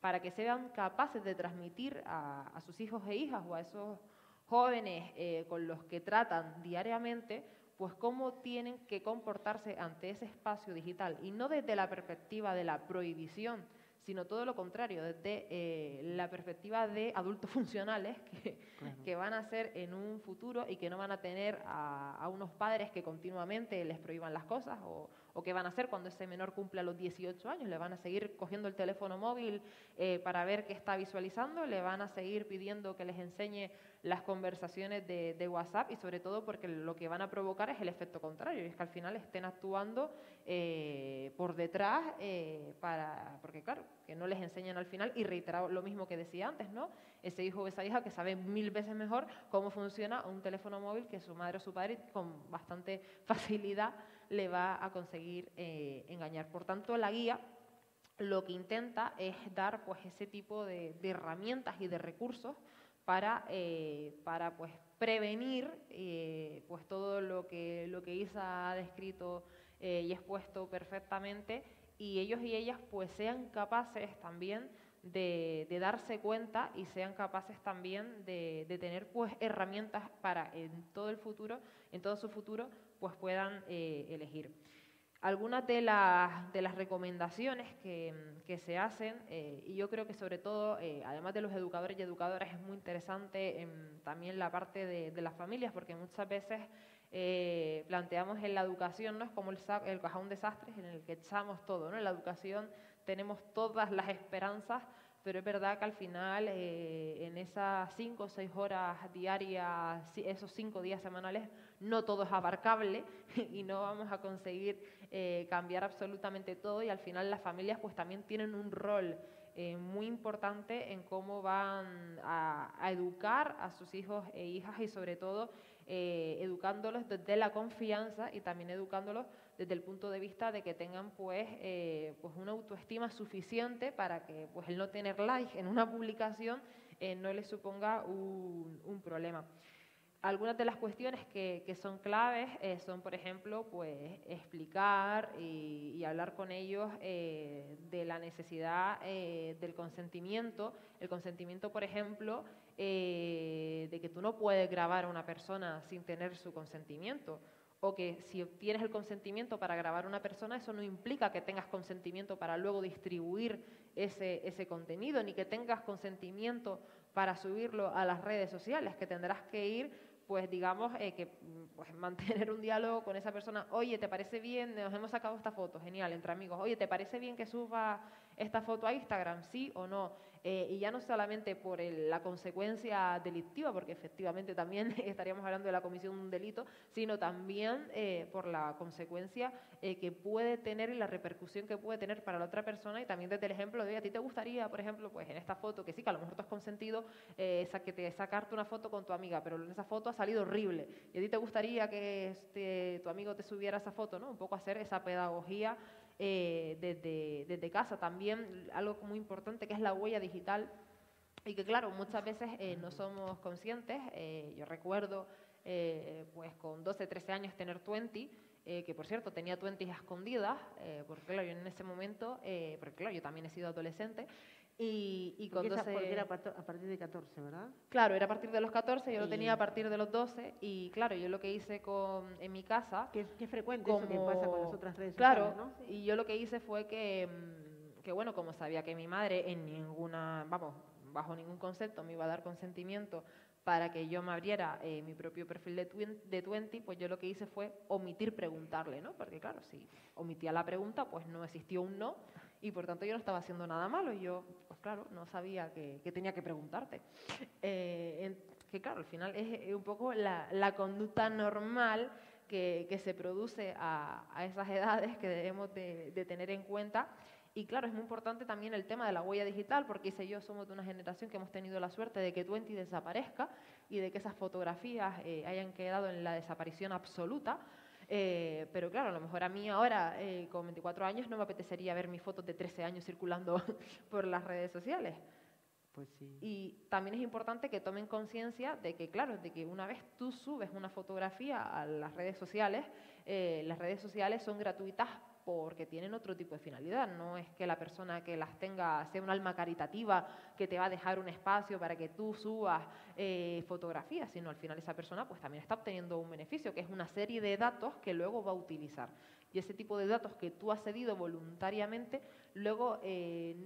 para que sean capaces de transmitir a sus hijos e hijas o a esos jóvenes con los que tratan diariamente, pues cómo tienen que comportarse ante ese espacio digital. Y no desde la perspectiva de la prohibición, sino todo lo contrario, desde la perspectiva de adultos funcionales que van a ser en un futuro y que no van a tener a unos padres que continuamente les prohíban las cosas o que van a hacer cuando ese menor cumpla los 18 años, le van a seguir cogiendo el teléfono móvil para ver qué está visualizando, le van a seguir pidiendo que les enseñe las conversaciones de WhatsApp y sobre todo porque lo que van a provocar es el efecto contrario, y es que al final estén actuando por detrás porque claro, que no les enseñan al final y reiterar lo mismo que decía antes, ¿no? Ese hijo o esa hija que sabe 1000 veces mejor cómo funciona un teléfono móvil que su madre o su padre con bastante facilidad le va a conseguir engañar. Por tanto, la guía lo que intenta es dar pues ese tipo de herramientas y de recursos para pues prevenir pues todo lo que Isa ha descrito y expuesto perfectamente, y ellos y ellas pues sean capaces también de darse cuenta y sean capaces también de tener pues herramientas para en todo su futuro pues puedan elegir. Algunas de las recomendaciones que se hacen, y yo creo que sobre todo, además de los educadores y educadoras, es muy interesante también la parte de las familias, porque muchas veces planteamos en la educación, ¿no? Es como el cajón de desastres en el que echamos todo, ¿no? En la educación tenemos todas las esperanzas, pero es verdad que al final en esas 5 o 6 horas diarias, esos 5 días semanales, no todo es abarcable y no vamos a conseguir cambiar absolutamente todo, y al final las familias pues también tienen un rol muy importante en cómo van a educar a sus hijos e hijas y sobre todo educándolos desde la confianza y también educándolos desde el punto de vista de que tengan pues una autoestima suficiente para que pues el no tener like en una publicación no les suponga un problema. Algunas de las cuestiones que son claves son, por ejemplo, pues explicar y hablar con ellos de la necesidad del consentimiento. El consentimiento, por ejemplo, de que tú no puedes grabar a una persona sin tener su consentimiento, o que si obtienes el consentimiento para grabar a una persona, eso no implica que tengas consentimiento para luego distribuir ese contenido, ni que tengas consentimiento para subirlo a las redes sociales, que tendrás que ir pues digamos, pues mantener un diálogo con esa persona. Oye, ¿te parece bien? Nos hemos sacado esta foto, genial, entre amigos. Oye, ¿te parece bien que suba esta foto a Instagram? ¿Sí o no? Y ya no solamente por la consecuencia delictiva, porque efectivamente también estaríamos hablando de la comisión de un delito, sino también por la consecuencia que puede tener y la repercusión que puede tener para la otra persona, y también desde el ejemplo de, ¿a ti te gustaría, por ejemplo, pues en esta foto, que sí, que a lo mejor tú has consentido sacarte una foto con tu amiga, pero en esa foto ha salido horrible, y a ti te gustaría que tu amigo te subiera esa foto, ¿no? Un poco hacer esa pedagogía desde casa. También algo muy importante que es la huella digital, y que claro, muchas veces no somos conscientes. Yo recuerdo pues con 12, 13 años tener 20, que por cierto tenía 20 escondidas, porque claro, yo en ese momento, porque claro, yo también he sido adolescente, y con 12... Porque era a partir de 14, ¿verdad? Claro, era a partir de los 14, yo lo tenía a partir de los 12, y claro, yo lo que hice en mi casa... Que es frecuente eso que pasa con las otras redes sociales, ¿no? Claro, y yo lo que hice fue que bueno, como sabía que mi madre bajo ningún concepto me iba a dar consentimiento para que yo me abriera mi propio perfil de 20, pues yo lo que hice fue omitir preguntarle, ¿no? Porque claro, si omitía la pregunta, pues no existió un no, y por tanto yo no estaba haciendo nada malo, y yo, pues claro, no sabía que tenía que preguntarte. Que claro, al final es un poco la conducta normal que se produce a esas edades que debemos de tener en cuenta, Y claro, es muy importante también el tema de la huella digital, porque Isa y yo somos de una generación que hemos tenido la suerte de que Twenty desaparezca y de que esas fotografías hayan quedado en la desaparición absoluta. Pero claro, a lo mejor a mí ahora, con 24 años, no me apetecería ver mis fotos de 13 años circulando por las redes sociales. Pues sí. Y también es importante que tomen conciencia de que, claro, de que una vez tú subes una fotografía a las redes sociales son gratuitas porque tienen otro tipo de finalidad. No es que la persona que las tenga sea un alma caritativa que te va a dejar un espacio para que tú subas fotografías, sino al final esa persona pues también está obteniendo un beneficio, que es una serie de datos que luego va a utilizar. Y ese tipo de datos que tú has cedido voluntariamente, luego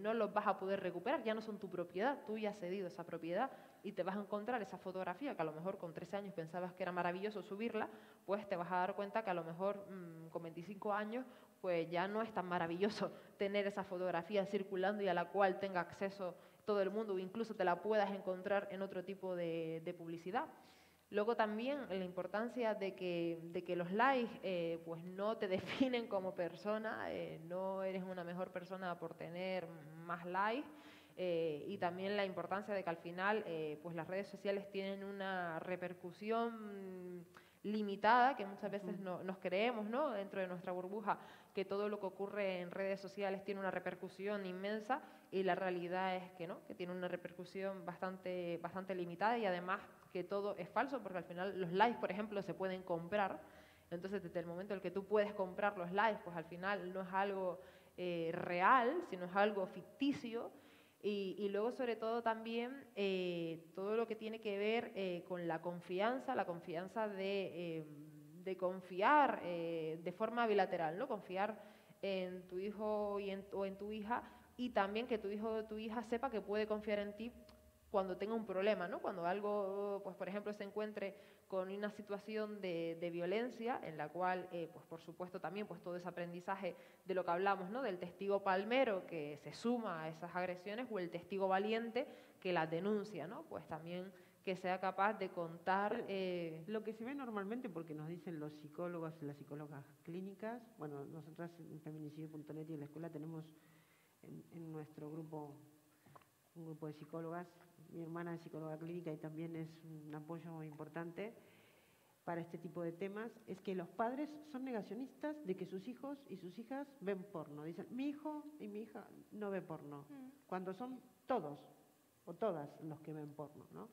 no los vas a poder recuperar, ya no son tu propiedad, tú ya has cedido esa propiedad y te vas a encontrar esa fotografía que a lo mejor con 13 años pensabas que era maravilloso subirla, pues te vas a dar cuenta que a lo mejor con 25 años pues ya no es tan maravilloso tener esa fotografía circulando y a la cual tenga acceso todo el mundo, o incluso te la puedas encontrar en otro tipo de publicidad. Luego también la importancia de que los likes pues no te definen como persona, no eres una mejor persona por tener más likes, y también la importancia de que al final pues las redes sociales tienen una repercusión limitada, que muchas veces nos creemos, ¿no?, dentro de nuestra burbuja, que todo lo que ocurre en redes sociales tiene una repercusión inmensa, y la realidad es que no, que tiene una repercusión bastante limitada, y además que todo es falso, porque al final los likes, por ejemplo, se pueden comprar. Entonces, desde el momento en el que tú puedes comprar los likes, pues al final no es algo real, sino es algo ficticio. Y luego, sobre todo, también todo lo que tiene que ver con la confianza de confiar de forma bilateral, ¿no? Confiar en tu hijo o en tu hija, y también que tu hijo o tu hija sepa que puede confiar en ti cuando tenga un problema, ¿no? Cuando algo, pues por ejemplo, se encuentre con una situación de violencia, en la cual, pues por supuesto también, pues todo ese aprendizaje de lo que hablamos, ¿no?, del testigo palmero que se suma a esas agresiones, o el testigo valiente que las denuncia, ¿no? Pues también que sea capaz de contar... Lo que se ve normalmente, porque nos dicen los psicólogos y las psicólogas clínicas, bueno, nosotras en feminicidio.net y en la escuela tenemos en nuestro grupo un grupo de psicólogas. Mi hermana es psicóloga clínica y también es un apoyo importante para este tipo de temas, es que los padres son negacionistas de que sus hijos y sus hijas ven porno. Dicen, mi hijo y mi hija no ve porno, cuando son todos o todas los que ven porno, ¿no?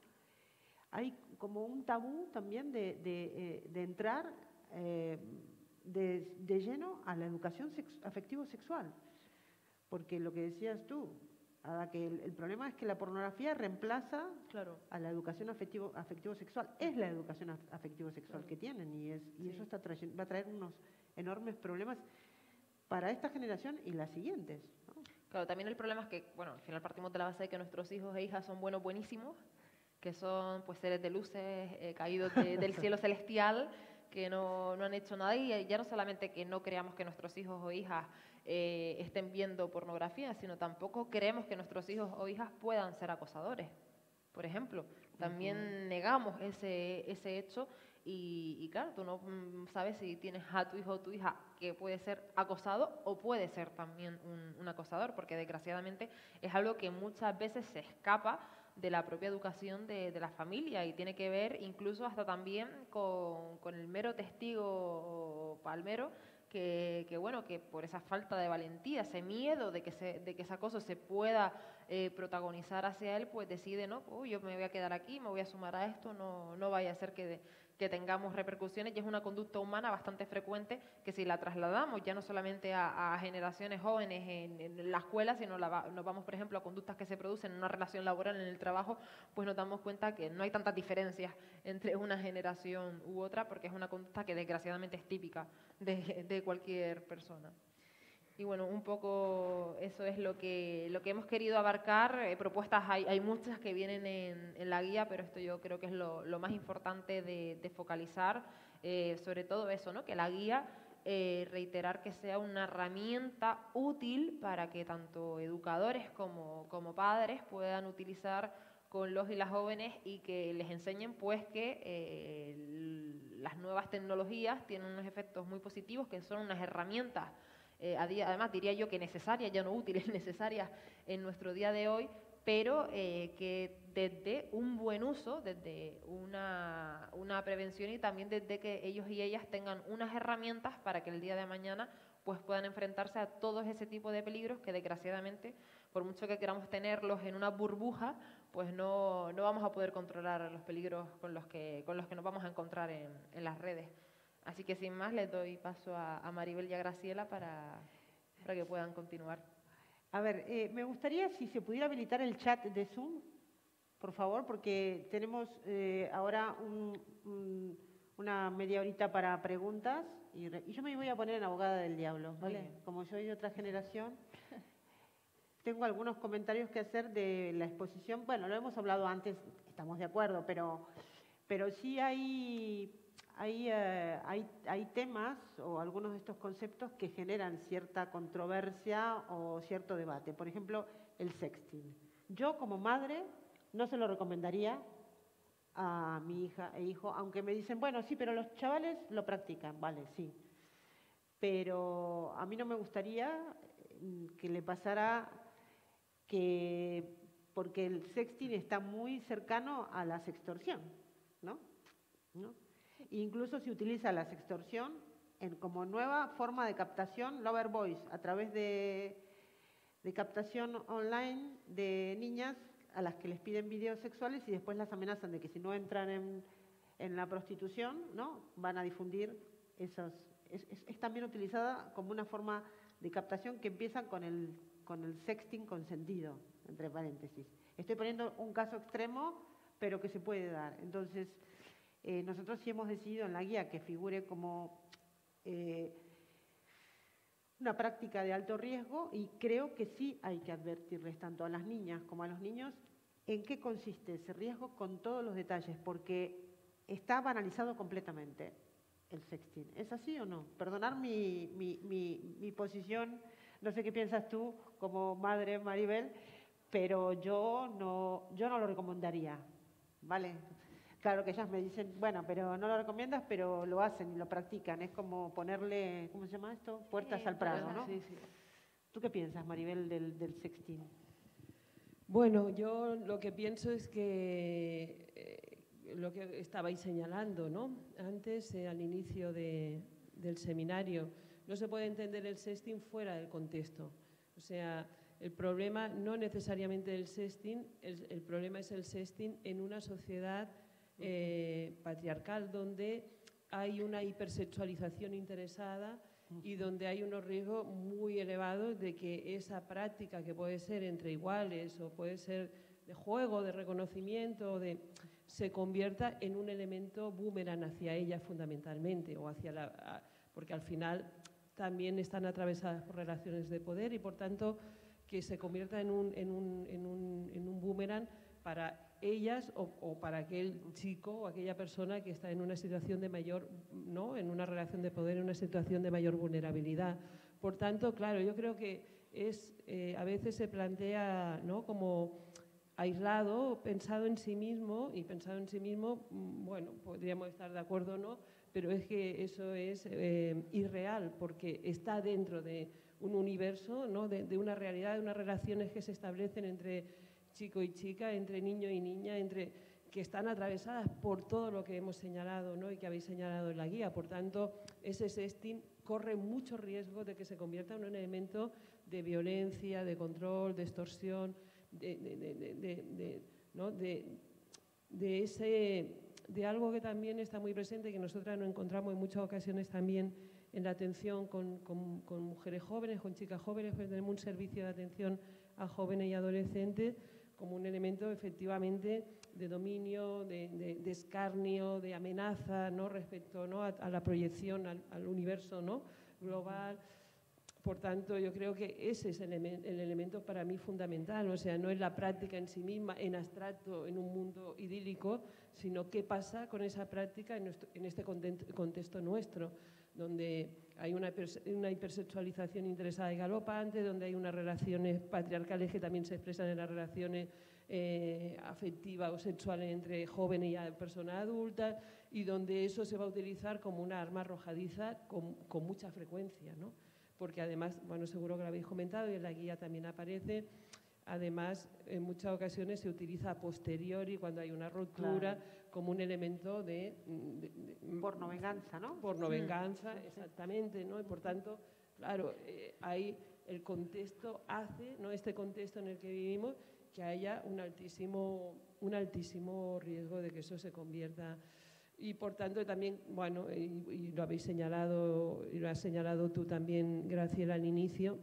Hay como un tabú también de entrar de lleno a la educación afectivo-sexual, porque lo que decías tú, que el problema es que la pornografía reemplaza a la educación afectivo-sexual. Es la educación afectivo-sexual que tienen, y eso va a traer unos enormes problemas para esta generación y las siguientes, ¿no? Claro, también el problema es que, bueno, al final partimos de la base de que nuestros hijos e hijas son buenísimos, que son pues seres de luces caídos del cielo celestial, que no han hecho nada, y ya no solamente que no creamos que nuestros hijos o hijas estén viendo pornografía, sino tampoco creemos que nuestros hijos o hijas puedan ser acosadores, por ejemplo. También negamos ese hecho, y claro, tú no sabes si tienes a tu hijo o tu hija que puede ser acosado o puede ser también un acosador, porque desgraciadamente es algo que muchas veces se escapa de la propia educación de la familia, y tiene que ver incluso hasta también con el mero testigo palmero, que bueno, que por esa falta de valentía, ese miedo de que ese acoso se pueda protagonizar hacia él, pues decide, no, yo me voy a quedar aquí, me voy a sumar a esto, no vaya a ser que tengamos repercusiones. Y es una conducta humana bastante frecuente, que si la trasladamos ya no solamente a generaciones jóvenes en la escuela, sino nos vamos, por ejemplo, a conductas que se producen en una relación laboral, en el trabajo, pues nos damos cuenta que no hay tantas diferencias entre una generación u otra, porque es una conducta que desgraciadamente es típica de cualquier persona. Y bueno, un poco eso es lo que hemos querido abarcar. Propuestas hay muchas que vienen en la guía, pero esto yo creo que es lo más importante de focalizar, sobre todo eso, ¿no? Que la guía, reiterar que sea una herramienta útil para que tanto educadores como padres puedan utilizar con los y las jóvenes, y que les enseñen pues que las nuevas tecnologías tienen unos efectos muy positivos, que son unas herramientas además diría yo que necesarias, ya no útiles, necesarias en nuestro día de hoy, pero que desde un buen uso, desde una prevención y también desde que ellos y ellas tengan unas herramientas para que el día de mañana pues puedan enfrentarse a todos ese tipo de peligros que desgraciadamente, por mucho que queramos tenerlos en una burbuja, pues no vamos a poder controlar los peligros con los que nos vamos a encontrar en las redes. Así que sin más les doy paso a Maribel y a Graciela para que puedan continuar. A ver, me gustaría si se pudiera habilitar el chat de Zoom, por favor, porque tenemos ahora una media horita para preguntas y yo me voy a poner en abogada del diablo, ¿vale? Como soy de otra generación, tengo algunos comentarios que hacer de la exposición. Bueno, lo hemos hablado antes, estamos de acuerdo, pero sí hay temas o algunos de estos conceptos que generan cierta controversia o cierto debate. Por ejemplo, el sexting. Yo, como madre, no se lo recomendaría a mi hija e hijo, aunque me dicen, bueno, sí, pero los chavales lo practican, vale, sí. Pero a mí no me gustaría que le pasara porque el sexting está muy cercano a la sextorsión, ¿no? Incluso se utiliza la sextorsión como nueva forma de captación, lover boys, a través de captación online de niñas a las que les piden videos sexuales y después las amenazan de que si no entran en la prostitución, ¿no?, van a difundir esos. Es también utilizada como una forma de captación que empieza con el sexting consentido, entre paréntesis. Estoy poniendo un caso extremo, pero que se puede dar. Entonces, nosotros sí hemos decidido en la guía que figure como una práctica de alto riesgo y creo que sí hay que advertirles tanto a las niñas como a los niños en qué consiste ese riesgo con todos los detalles, porque está banalizado completamente el sexting. ¿Es así o no? Perdonar mi posición, no sé qué piensas tú como madre, Maribel, pero yo no lo recomendaría, ¿vale? Claro que ellas me dicen, bueno, pero no lo recomiendas, pero lo hacen y lo practican. Es como ponerle, ¿cómo se llama esto? Puertas al Prado, ¿no? Sí, sí. ¿Tú qué piensas, Maribel, del sexting? Bueno, yo lo que pienso es que lo que estabais señalando, ¿no?, antes, al inicio del seminario, no se puede entender el sexting fuera del contexto. O sea, el problema no necesariamente del sexting, el problema es el sexting en una sociedad patriarcal donde hay una hipersexualización interesada y donde hay unos riesgos muy elevados de que esa práctica, que puede ser entre iguales o puede ser de juego, de reconocimiento, se convierta en un elemento boomerang hacia ella fundamentalmente, o porque al final también están atravesadas por relaciones de poder y por tanto que se convierta en un boomerang para ellas o para aquel chico o aquella persona que está en una situación de mayor, ¿no?, en una relación de poder, en una situación de mayor vulnerabilidad. Por tanto, claro, yo creo que a veces se plantea, ¿no?, como aislado, pensado en sí mismo, bueno, podríamos estar de acuerdo o no, pero es que eso es irreal porque está dentro de un universo, ¿no?, de una realidad, de unas relaciones que se establecen entre chico y chica, entre niño y niña, que están atravesadas por todo lo que hemos señalado, ¿no?, y que habéis señalado en la guía. Por tanto, ese sexting corre mucho riesgo de que se convierta en un elemento de violencia, de control, de extorsión, de algo que también está muy presente, que nosotras nos encontramos en muchas ocasiones también en la atención con mujeres jóvenes, con chicas jóvenes, pues tenemos un servicio de atención a jóvenes y adolescentes como un elemento efectivamente de dominio, de escarnio, de amenaza, ¿no?, respecto, ¿no?, a la proyección al universo, ¿no?, global. Por tanto, yo creo que ese es el elemento para mí fundamental, o sea, no es la práctica en sí misma, en abstracto, en un mundo idílico, sino qué pasa con esa práctica en este contexto nuestro, donde hay una hipersexualización interesada y galopante, donde hay unas relaciones patriarcales que también se expresan en las relaciones afectivas o sexuales entre jóvenes y personas adultas, y donde eso se va a utilizar como una arma arrojadiza con mucha frecuencia, ¿no? porque además, bueno, seguro que lo habéis comentado y en la guía también aparece, además en muchas ocasiones se utiliza a posteriori cuando hay una ruptura, claro, como un elemento de pornovenganza, ¿no? Pornovenganza, exactamente, ¿no? Y por tanto, claro, ahí el contexto hace, ¿no?, este contexto en el que vivimos, que haya un altísimo riesgo de que eso se convierta. Y por tanto también, bueno, y lo habéis señalado, y lo has señalado tú también, Graciela, al inicio,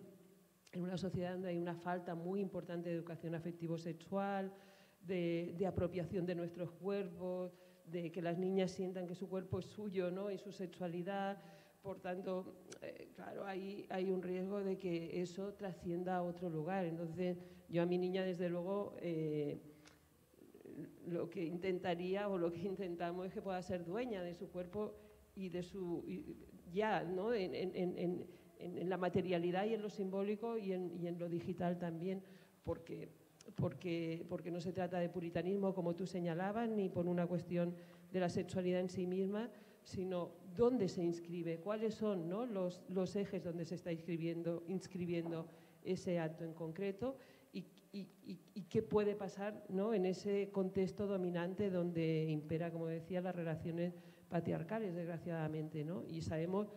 en una sociedad donde hay una falta muy importante de educación afectivo-sexual, de apropiación de nuestros cuerpos, de que las niñas sientan que su cuerpo es suyo, ¿no?, y su sexualidad. Por tanto, claro, hay un riesgo de que eso trascienda a otro lugar. Entonces, yo a mi niña, desde luego, lo que intentaría o lo que intentamos es que pueda ser dueña de su cuerpo y de su ya, ¿no?, en la materialidad y en lo simbólico y en lo digital también, porque no se trata de puritanismo, como tú señalabas, ni por una cuestión de la sexualidad en sí misma, sino dónde se inscribe, cuáles son, ¿no?, los ejes donde se está inscribiendo ese acto en concreto y qué puede pasar, ¿no?, en ese contexto dominante donde impera, como decía, las relaciones patriarcales, desgraciadamente, ¿no? Y sabemos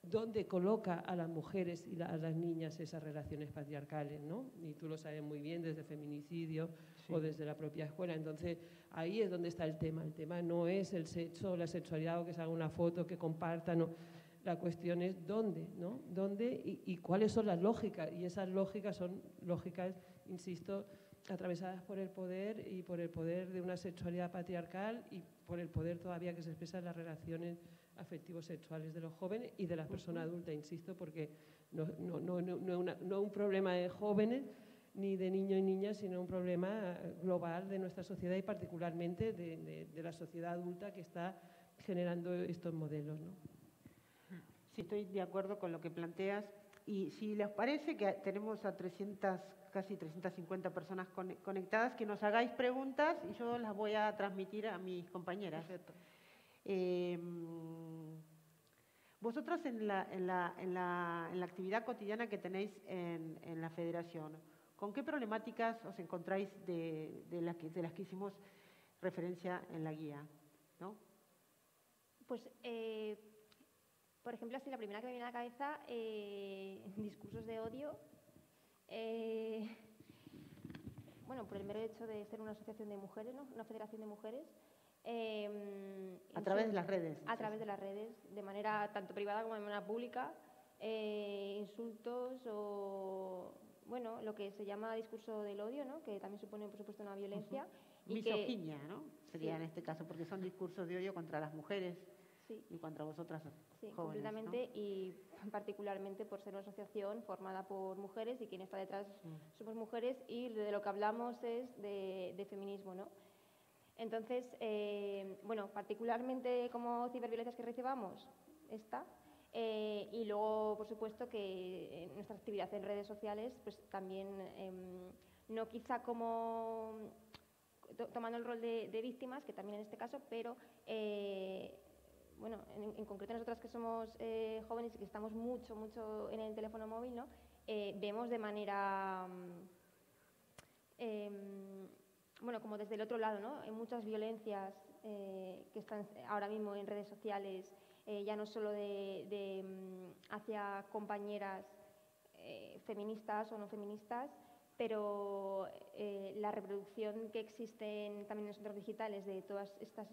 dónde coloca a las mujeres y a las niñas esas relaciones patriarcales, ¿no? Y tú lo sabes muy bien desde feminicidio, sí, o desde la propia escuela. Entonces, ahí es donde está el tema. El tema no es el sexo, la sexualidad, o que se haga una foto, que compartan. No. La cuestión es dónde, ¿no? Dónde y cuáles son las lógicas. Y esas lógicas son lógicas, insisto, atravesadas por el poder y por el poder de una sexualidad patriarcal y por el poder todavía que se expresa en las relaciones afectivos sexuales de los jóvenes y de las personas adultas, insisto, porque no un problema de jóvenes ni de niños y niñas, sino un problema global de nuestra sociedad y particularmente de la sociedad adulta que está generando estos modelos, ¿no? Sí, estoy de acuerdo con lo que planteas. Y si les parece que tenemos a casi 350 personas conectadas, que nos hagáis preguntas y yo las voy a transmitir a mis compañeras. Perfecto. Vosotros en la actividad cotidiana que tenéis en la federación, ¿con qué problemáticas os encontráis de las que hicimos referencia en la guía, ¿no? Pues, por ejemplo, así la primera que me viene a la cabeza, discursos de odio. Bueno, por el mero hecho de ser una asociación de mujeres, ¿no?, una federación de mujeres. A través de las redes. A través de las redes, de manera tanto privada como de manera pública, insultos o, bueno, lo que se llama discurso del odio, ¿no?, que también supone, por supuesto, una violencia. Y misoginia, ¿no? Sería, sí, en este caso, porque son discursos de odio contra las mujeres, sí, y contra vosotras, sí, jóvenes, completamente, ¿no? Y particularmente por ser una asociación formada por mujeres y quien está detrás somos mujeres y de lo que hablamos es de feminismo, ¿no? Entonces, bueno, particularmente como ciberviolencias que recibamos, esta, y luego, por supuesto, que nuestra actividad en redes sociales, pues también, no quizá como tomando el rol de víctimas, que también en este caso, pero, bueno, en concreto nosotras que somos jóvenes y que estamos mucho en el teléfono móvil, ¿no?, vemos de manera... bueno, como desde el otro lado, ¿no?, hay muchas violencias que están ahora mismo en redes sociales, ya no solo hacia compañeras feministas o no feministas, pero la reproducción que existe también en los centros digitales de todas estas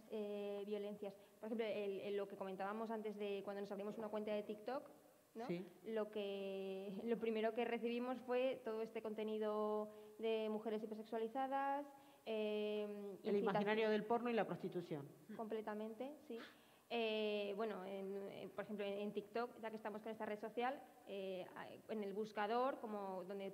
violencias. Por ejemplo, lo que comentábamos antes de cuando nos abrimos una cuenta de TikTok, ¿no? Sí. Lo primero que recibimos fue todo este contenido de mujeres hipersexualizadas. El imaginario del porno y la prostitución. Completamente, sí. Bueno, por ejemplo, en TikTok, ya que estamos con esta red social, en el buscador, como donde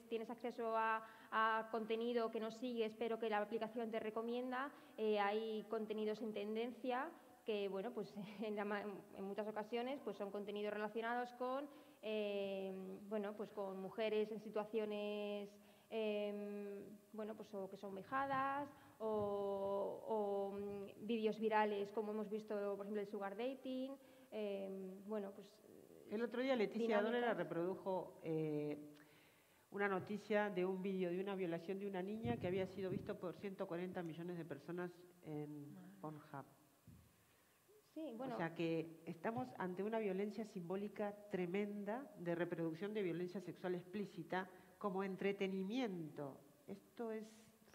tienes acceso a contenido que nos sigues, pero que la aplicación te recomienda, hay contenidos en tendencia que, bueno, pues en muchas ocasiones pues son contenidos relacionados con, bueno, pues con mujeres en situaciones, bueno, pues o que son vejadas o vídeos virales como hemos visto, por ejemplo, el sugar dating, bueno, pues El otro día Leticia Dolera reprodujo una noticia de un vídeo de una violación de una niña que había sido visto por 140 millones de personas en Pornhub. Sí, bueno. O sea que estamos ante una violencia simbólica tremenda de reproducción de violencia sexual explícita como entretenimiento. Esto es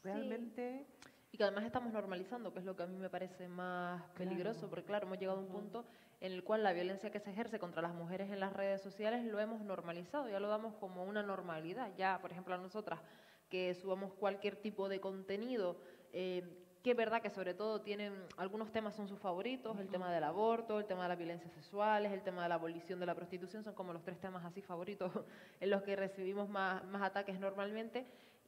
realmente... Sí. Y que además estamos normalizando, que es lo que a mí me parece más peligroso, porque claro, hemos llegado a un punto en el cual la violencia que se ejerce contra las mujeres en las redes sociales lo hemos normalizado, ya lo damos como una normalidad. Ya, por ejemplo, a nosotras que subamos cualquier tipo de contenido, que es verdad que sobre todo tienen, algunos temas son sus favoritos, el tema del aborto, el tema de las violencias sexuales, el tema de la abolición de la prostitución, son como los 3 temas así favoritos en los que recibimos más ataques normalmente.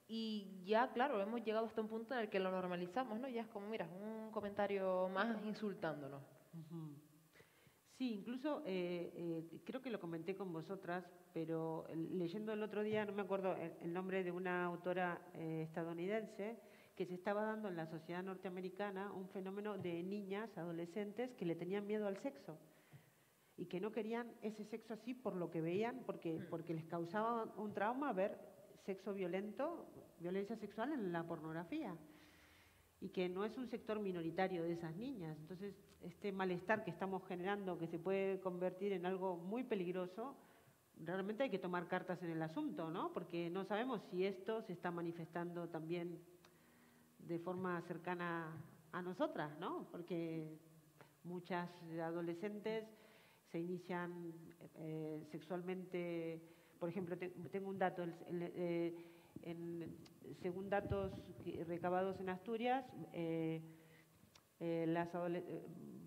Y ya, claro, hemos llegado hasta un punto en el que lo normalizamos, ¿no? Ya es como, mira, un comentario más insultándonos. Sí, incluso creo que lo comenté con vosotras, pero leyendo el otro día, no me acuerdo el nombre de una autora estadounidense, que se estaba dando en la sociedad norteamericana un fenómeno de niñas, adolescentes, que le tenían miedo al sexo y que no querían ese sexo así por lo que veían, porque les causaba un trauma ver sexo violento, violencia sexual en la pornografía, y que no es un sector minoritario de esas niñas. Entonces, este malestar que estamos generando, que se puede convertir en algo muy peligroso, realmente hay que tomar cartas en el asunto, ¿no? Porque no sabemos si esto se está manifestando también de forma cercana a nosotras, ¿no? Porque muchas adolescentes se inician sexualmente. Por ejemplo, tengo un dato, según datos recabados en Asturias,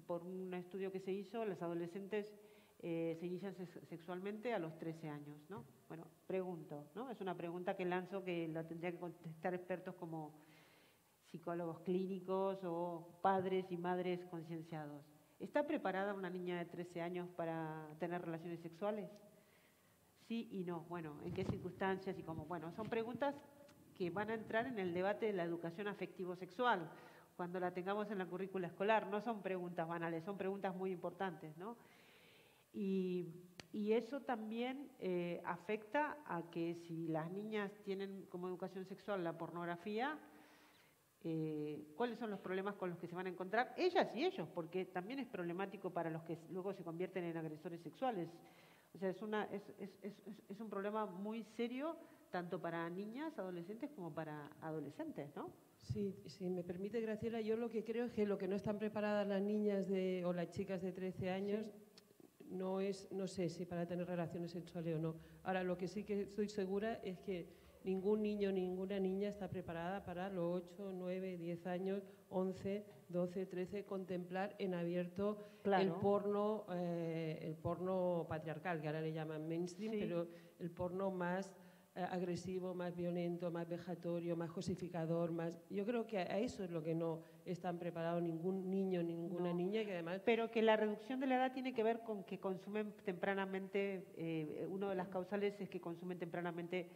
por un estudio que se hizo, las adolescentes se inician sexualmente a los 13 años, ¿no? Bueno, pregunto, ¿no? Es una pregunta que lanzo, que la tendría que contestar expertos como psicólogos clínicos o padres y madres concienciados. ¿Está preparada una niña de 13 años para tener relaciones sexuales? Sí y no. Bueno, ¿en qué circunstancias y cómo? Bueno, son preguntas que van a entrar en el debate de la educación afectivo-sexual, cuando la tengamos en la currícula escolar. No son preguntas banales, son preguntas muy importantes, ¿no? Y eso también afecta a que si las niñas tienen como educación sexual la pornografía, ¿cuáles son los problemas con los que se van a encontrar ellas y ellos? Porque también es problemático para los que luego se convierten en agresores sexuales. O sea, es un problema muy serio tanto para niñas, adolescentes, como para adolescentes, ¿no? Sí, si me permite, Graciela, yo lo que creo es que lo que no están preparadas las niñas o las chicas de 13 años no sé si para tener relaciones sexuales o no. Ahora, lo que sí que estoy segura es que ningún niño, ninguna niña está preparada para los 8, 9, 10 años, 11, 12, 13, contemplar en abierto el porno patriarcal, que ahora le llaman mainstream, pero el porno más agresivo, más violento, más vejatorio, más cosificador, más... Yo creo que a eso es lo que no están preparados ningún niño, ninguna niña, que además... Pero que la reducción de la edad tiene que ver con que consumen tempranamente, una de las causales es que consumen tempranamente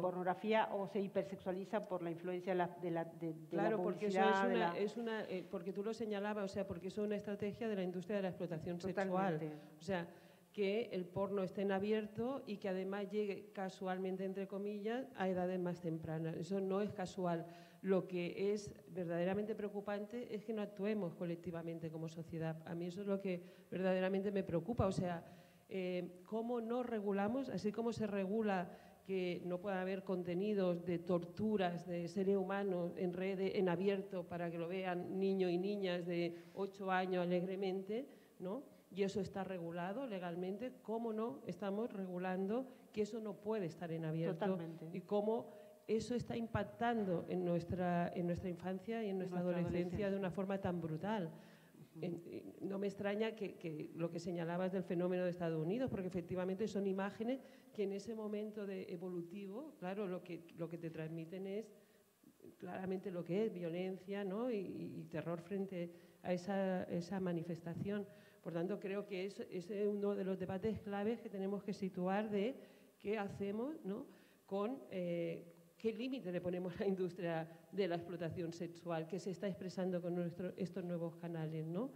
pornografía o se hipersexualiza por la influencia de la publicidad. Porque tú lo señalabas, o sea, porque eso es una estrategia de la industria de la explotación sexual. O sea, que el porno esté en abierto y que además llegue casualmente, entre comillas, a edades más tempranas. Eso no es casual. Lo que es verdaderamente preocupante es que no actuemos colectivamente como sociedad. A mí eso es lo que verdaderamente me preocupa. O sea, cómo no regulamos, así como se regula que no pueda haber contenidos de torturas de seres humanos en redes, en abierto, para que lo vean niños y niñas de 8 años alegremente, ¿no? Y eso está regulado legalmente. ¿Cómo no estamos regulando que eso no puede estar en abierto? Totalmente. Y cómo eso está impactando en nuestra infancia y en nuestra adolescencia de una forma tan brutal. No me extraña que lo que señalabas del fenómeno de Estados Unidos, porque efectivamente son imágenes que en ese momento evolutivo, claro, lo que te transmiten es claramente lo que es violencia, ¿no? y terror frente a esa manifestación. Por tanto, creo que ese es uno de los debates claves que tenemos que situar de qué hacemos, ¿no? con qué límite le ponemos a la industria de la explotación sexual que se está expresando con estos nuevos canales, ¿no?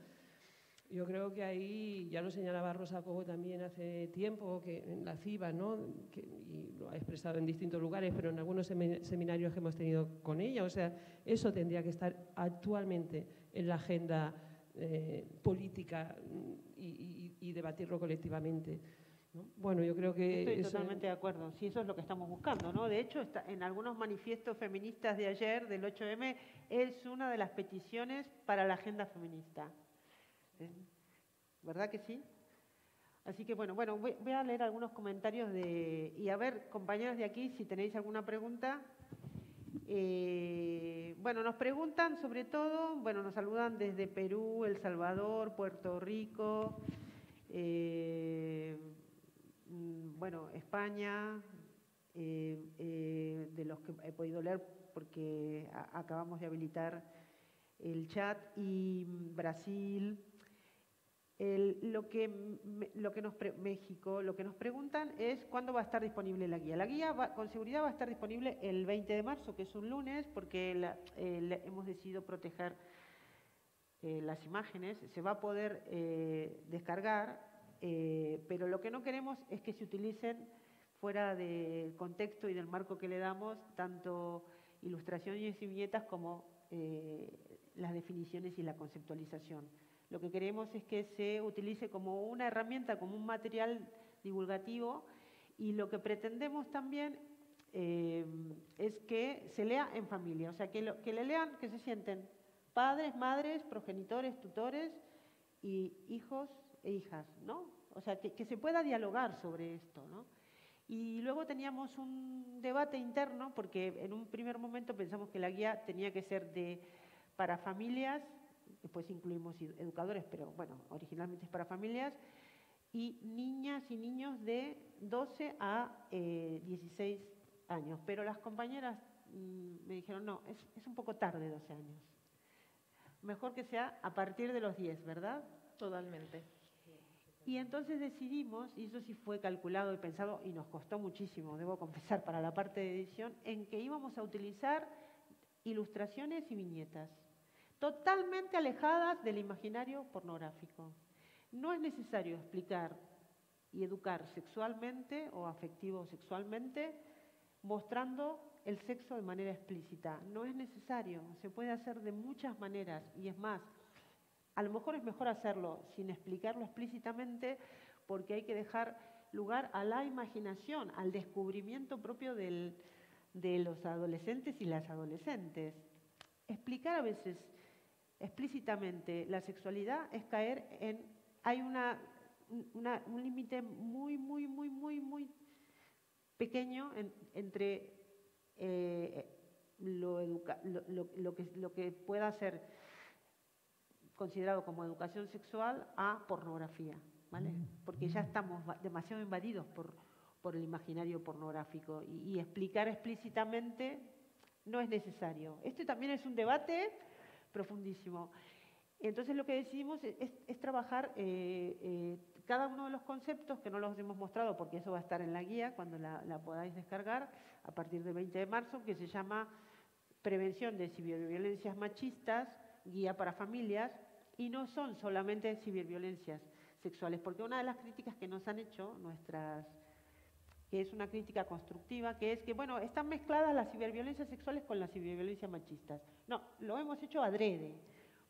Yo creo que ahí, ya lo señalaba Rosa Cobo también hace tiempo, que en la CIVA, ¿no? Y lo ha expresado en distintos lugares, pero en algunos seminarios que hemos tenido con ella, o sea, eso tendría que estar actualmente en la agenda política y debatirlo colectivamente, ¿no? Bueno, yo creo que Estoy totalmente de acuerdo, sí, eso es lo que estamos buscando, ¿no? De hecho, en algunos manifiestos feministas de ayer, del 8M, es una de las peticiones para la agenda feminista. ¿Verdad que sí? Así que bueno, voy a leer algunos comentarios y a ver, compañeros de aquí, si tenéis alguna pregunta. Bueno, nos preguntan sobre todo, bueno, nos saludan desde Perú, El Salvador, Puerto Rico, bueno, España, de los que he podido leer porque acabamos de habilitar el chat, y Brasil. México, lo que nos preguntan es cuándo va a estar disponible la guía. La guía con seguridad va a estar disponible el 20 de marzo, que es un lunes, porque hemos decidido proteger las imágenes. Se va a poder descargar, pero lo que no queremos es que se utilicen fuera del contexto y del marco que le damos, tanto ilustraciones y viñetas como las definiciones y la conceptualización. Lo que queremos es que se utilice como una herramienta, como un material divulgativo, y lo que pretendemos también es que se lea en familia, o sea, que le lean, que se sienten padres, madres, progenitores, tutores y hijos e hijas, ¿no? O sea, que se pueda dialogar sobre esto, ¿no? Y luego teníamos un debate interno, porque en un primer momento pensamos que la guía tenía que ser para familias. Después incluimos educadores, pero bueno, originalmente es para familias, y niñas y niños de 12 a 16 años. Pero las compañeras me dijeron, no, es un poco tarde 12 años. Mejor que sea a partir de los 10, ¿verdad? Totalmente. Y entonces decidimos, y eso sí fue calculado y pensado, y nos costó muchísimo, debo confesar, para la parte de edición, en que íbamos a utilizar ilustraciones y viñetas totalmente alejadas del imaginario pornográfico. No es necesario explicar y educar sexualmente o afectivo sexualmente mostrando el sexo de manera explícita. No es necesario, se puede hacer de muchas maneras, y es más, a lo mejor es mejor hacerlo sin explicarlo explícitamente, porque hay que dejar lugar a la imaginación, al descubrimiento propio de los adolescentes y las adolescentes. Explicar a veces explícitamente la sexualidad es caer en... Hay un límite muy pequeño entre lo que pueda ser considerado como educación sexual a pornografía, ¿vale? Porque ya estamos demasiado invadidos por el imaginario pornográfico, y explicar explícitamente no es necesario. Esto también es un debate profundísimo. Entonces lo que decidimos es trabajar cada uno de los conceptos, que no los hemos mostrado porque eso va a estar en la guía cuando la podáis descargar a partir del 20 de marzo, que se llama Prevención de ciberviolencias machistas, guía para familias, y no son solamente ciberviolencias sexuales, porque una de las críticas que nos han hecho que es una crítica constructiva, que es que, bueno, están mezcladas las ciberviolencias sexuales con las ciberviolencias machistas. No, lo hemos hecho adrede,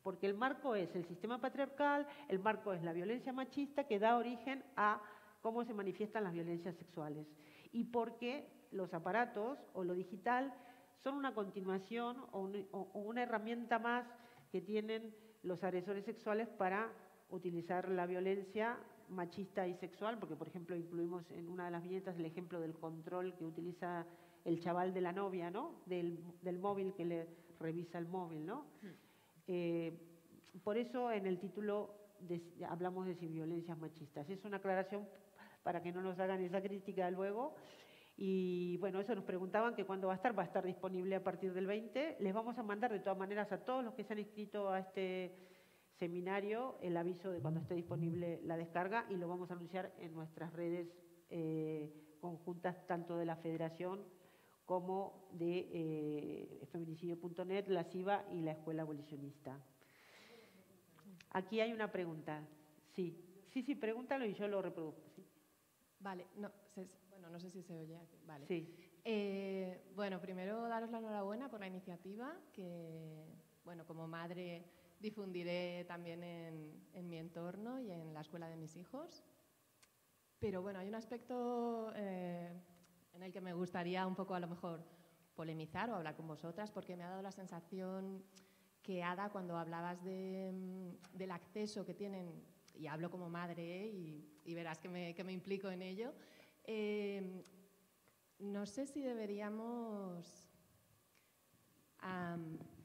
porque el marco es el sistema patriarcal, el marco es la violencia machista, que da origen a cómo se manifiestan las violencias sexuales, y porque los aparatos o lo digital son una continuación o una herramienta más que tienen los agresores sexuales para utilizar la violencia machista y sexual, porque por ejemplo incluimos en una de las viñetas el ejemplo del control que utiliza el chaval de la novia, ¿no? Del móvil, que le revisa el móvil, ¿no? Por eso en el título hablamos de violencias machistas. Es una aclaración para que no nos hagan esa crítica luego. Y bueno, eso nos preguntaban que cuándo va a estar disponible a partir del 20. Les vamos a mandar de todas maneras a todos los que se han inscrito a este seminario el aviso de cuando esté disponible la descarga, y lo vamos a anunciar en nuestras redes conjuntas, tanto de la Federación como de feminicidio.net, la CIVA y la Escuela Abolicionista. Aquí hay una pregunta. Sí, pregúntalo y yo lo reproduzco. ¿Sí? Vale, bueno, no sé si se oye aquí. Vale. Sí. Bueno, primero daros la enhorabuena por la iniciativa, que, bueno, como madre difundiré también en mi entorno y en la escuela de mis hijos. Pero bueno, hay un aspecto en el que me gustaría un poco a lo mejor polemizar o hablar con vosotras, porque me ha dado la sensación que, Ada, cuando hablabas del acceso que tienen, y hablo como madre, y verás que me implico en ello, no sé si deberíamos...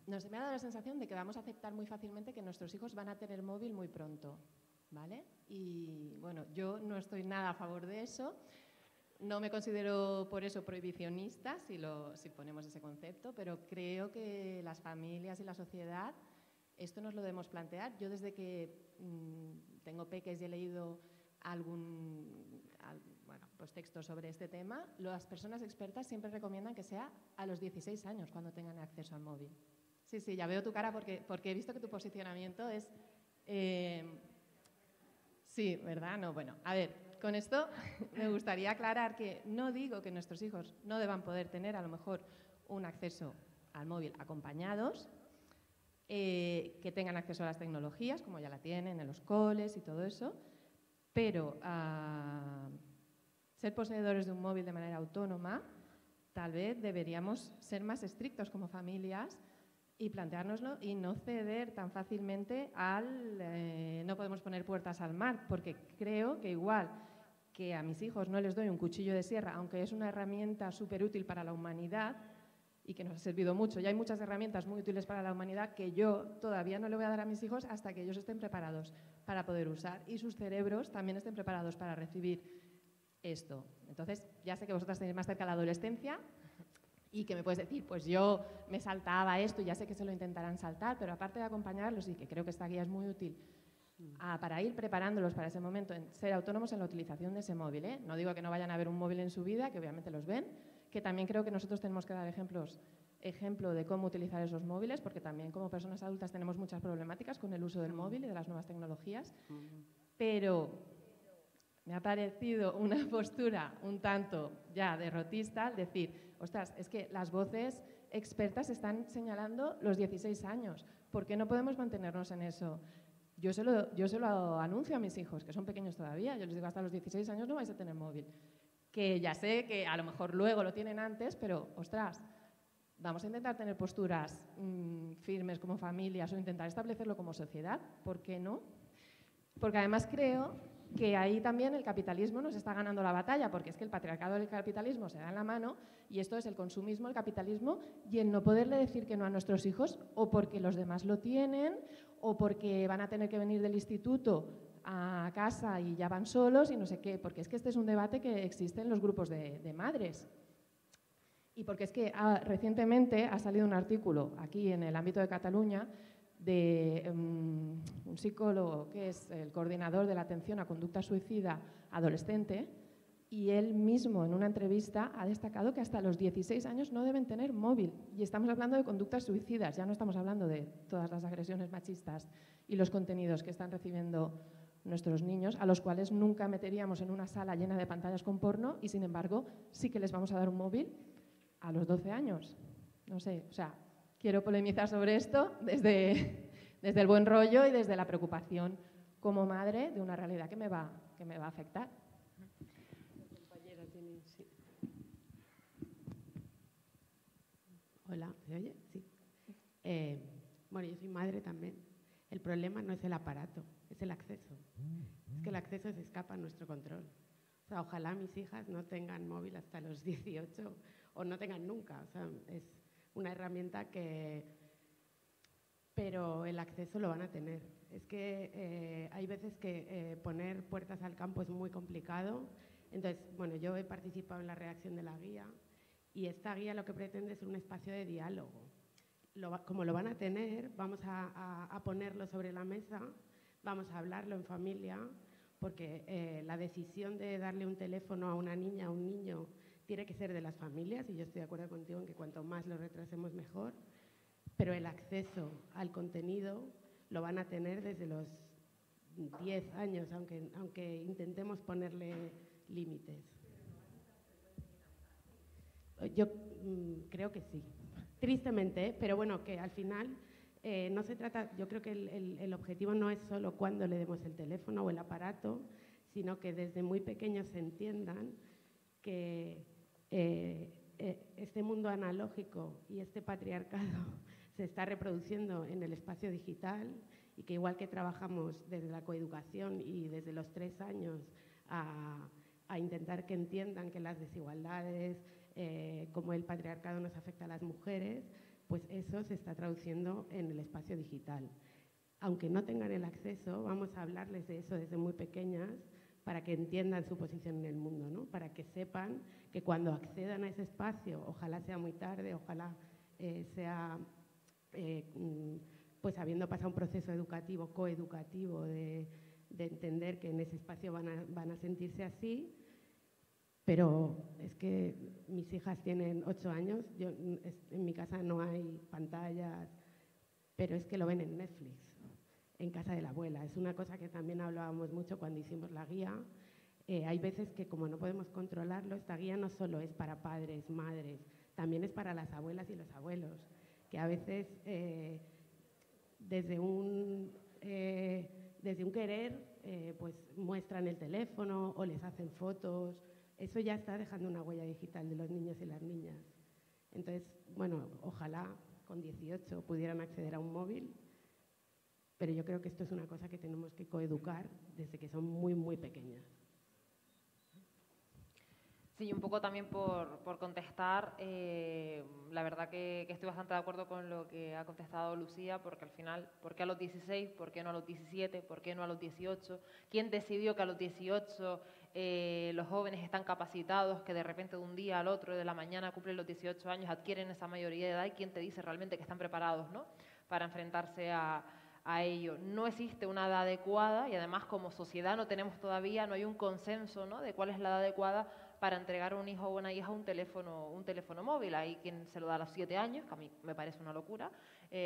no sé, me ha dado la sensación de que vamos a aceptar muy fácilmente que nuestros hijos van a tener móvil muy pronto, ¿vale? Y bueno, yo no estoy nada a favor de eso. No me considero por eso prohibicionista, si ponemos ese concepto, pero creo que las familias y la sociedad esto nos lo debemos plantear. Yo desde que tengo peques y he leído pues textos sobre este tema, las personas expertas siempre recomiendan que sea a los 16 años cuando tengan acceso al móvil. Sí, ya veo tu cara porque he visto que tu posicionamiento es... sí, ¿verdad? No, bueno, a ver... Con esto me gustaría aclarar que no digo que nuestros hijos no deban poder tener a lo mejor un acceso al móvil acompañados, que tengan acceso a las tecnologías, como ya la tienen en los coles y todo eso, pero ser poseedores de un móvil de manera autónoma, tal vez deberíamos ser más estrictos como familias y planteárnoslo y no ceder tan fácilmente no podemos poner puertas al mar, porque creo que igual que a mis hijos no les doy un cuchillo de sierra, aunque es una herramienta súper útil para la humanidad y que nos ha servido mucho, y hay muchas herramientas muy útiles para la humanidad que yo todavía no le voy a dar a mis hijos hasta que ellos estén preparados para poder usar y sus cerebros también estén preparados para recibir esto. Entonces, ya sé que vosotras tenéis más cerca la adolescencia, y que me puedes decir, pues yo me saltaba esto y ya sé que se lo intentarán saltar, pero aparte de acompañarlos, y que creo que esta guía es muy útil para ir preparándolos para ese momento, en ser autónomos en la utilización de ese móvil, ¿eh? No digo que no vayan a ver un móvil en su vida, que obviamente los ven, que también creo que nosotros tenemos que dar ejemplo de cómo utilizar esos móviles, porque también como personas adultas tenemos muchas problemáticas con el uso del móvil y de las nuevas tecnologías, pero... me ha parecido una postura un tanto ya derrotista al decir, ostras, es que las voces expertas están señalando los 16 años. ¿Por qué no podemos mantenernos en eso? Yo se lo anuncio a mis hijos, que son pequeños todavía. Yo les digo, hasta los 16 años no vais a tener móvil. Que ya sé que a lo mejor luego lo tienen antes, pero, ostras, vamos a intentar tener posturas firmes como familias o intentar establecerlo como sociedad. ¿Por qué no? Porque además creo que ahí también el capitalismo nos está ganando la batalla, porque es que el patriarcado y el capitalismo se dan la mano, y esto es el consumismo, el capitalismo, y el no poderle decir que no a nuestros hijos, o porque los demás lo tienen, o porque van a tener que venir del instituto a casa y ya van solos y no sé qué, porque es que este es un debate que existe en los grupos de madres. Y porque es que recientemente ha salido un artículo aquí en el ámbito de Cataluña de un psicólogo que es el coordinador de la atención a conducta suicida adolescente, y él mismo en una entrevista ha destacado que hasta los 16 años no deben tener móvil. Y estamos hablando de conductas suicidas, ya no estamos hablando de todas las agresiones machistas y los contenidos que están recibiendo nuestros niños, a los cuales nunca meteríamos en una sala llena de pantallas con porno, y sin embargo sí que les vamos a dar un móvil a los 12 años. No sé, o sea, quiero polemizar sobre esto desde el buen rollo y desde la preocupación como madre de una realidad que me va a afectar. Hola, ¿se oye? Sí. Bueno, yo soy madre también. El problema no es el aparato, es el acceso. Es que el acceso se escapa a nuestro control. O sea, ojalá mis hijas no tengan móvil hasta los 18 o no tengan nunca. O sea, es una herramienta pero el acceso lo van a tener. Es que hay veces que poner puertas al campo es muy complicado. Entonces, bueno, yo he participado en la redacción de la guía, y esta guía lo que pretende es un espacio de diálogo. Como lo van a tener, vamos a ponerlo sobre la mesa, vamos a hablarlo en familia, porque la decisión de darle un teléfono a una niña, a un niño, tiene que ser de las familias, y yo estoy de acuerdo contigo en que cuanto más lo retrasemos mejor, pero el acceso al contenido lo van a tener desde los 10 años, aunque intentemos ponerle límites. Yo creo que sí, tristemente, pero bueno, que al final no se trata, yo creo que el objetivo no es solo cuando le demos el teléfono o el aparato, sino que desde muy pequeños se entiendan que este mundo analógico y este patriarcado se está reproduciendo en el espacio digital y que igual que trabajamos desde la coeducación y desde los 3 años a intentar que entiendan que las desigualdades, como el patriarcado nos afecta a las mujeres, pues eso se está traduciendo en el espacio digital. Aunque no tengan el acceso, vamos a hablarles de eso desde muy pequeñas para que entiendan su posición en el mundo, ¿no? Para que sepan que cuando accedan a ese espacio, ojalá sea muy tarde, ojalá sea pues habiendo pasado un proceso educativo, coeducativo, de entender que en ese espacio van a sentirse así. Pero es que mis hijas tienen 8 años, en mi casa no hay pantallas, pero es que lo ven en Netflix, en casa de la abuela. Es una cosa que también hablábamos mucho cuando hicimos la guía. Hay veces que como no podemos controlarlo, esta guía no solo es para padres, madres, también es para las abuelas y los abuelos, que a veces desde un querer pues muestran el teléfono o les hacen fotos. Eso ya está dejando una huella digital de los niños y las niñas. Entonces, bueno, ojalá con 18 pudieran acceder a un móvil, pero yo creo que esto es una cosa que tenemos que coeducar desde que son muy, muy pequeñas. Sí, un poco también por contestar, la verdad que estoy bastante de acuerdo con lo que ha contestado Lucía, porque al final, ¿por qué a los 16? ¿Por qué no a los 17? ¿Por qué no a los 18? ¿Quién decidió que a los 18 los jóvenes están capacitados, que de repente de un día al otro, de la mañana cumplen los 18 años, adquieren esa mayoría de edad? ¿Y quién te dice realmente que están preparados, ¿no?, para enfrentarse a ello? No existe una edad adecuada y además como sociedad no hay un consenso, ¿no?, de cuál es la edad adecuada para entregar a un hijo o una hija un teléfono móvil. Hay quien se lo da a los 7 años, que a mí me parece una locura,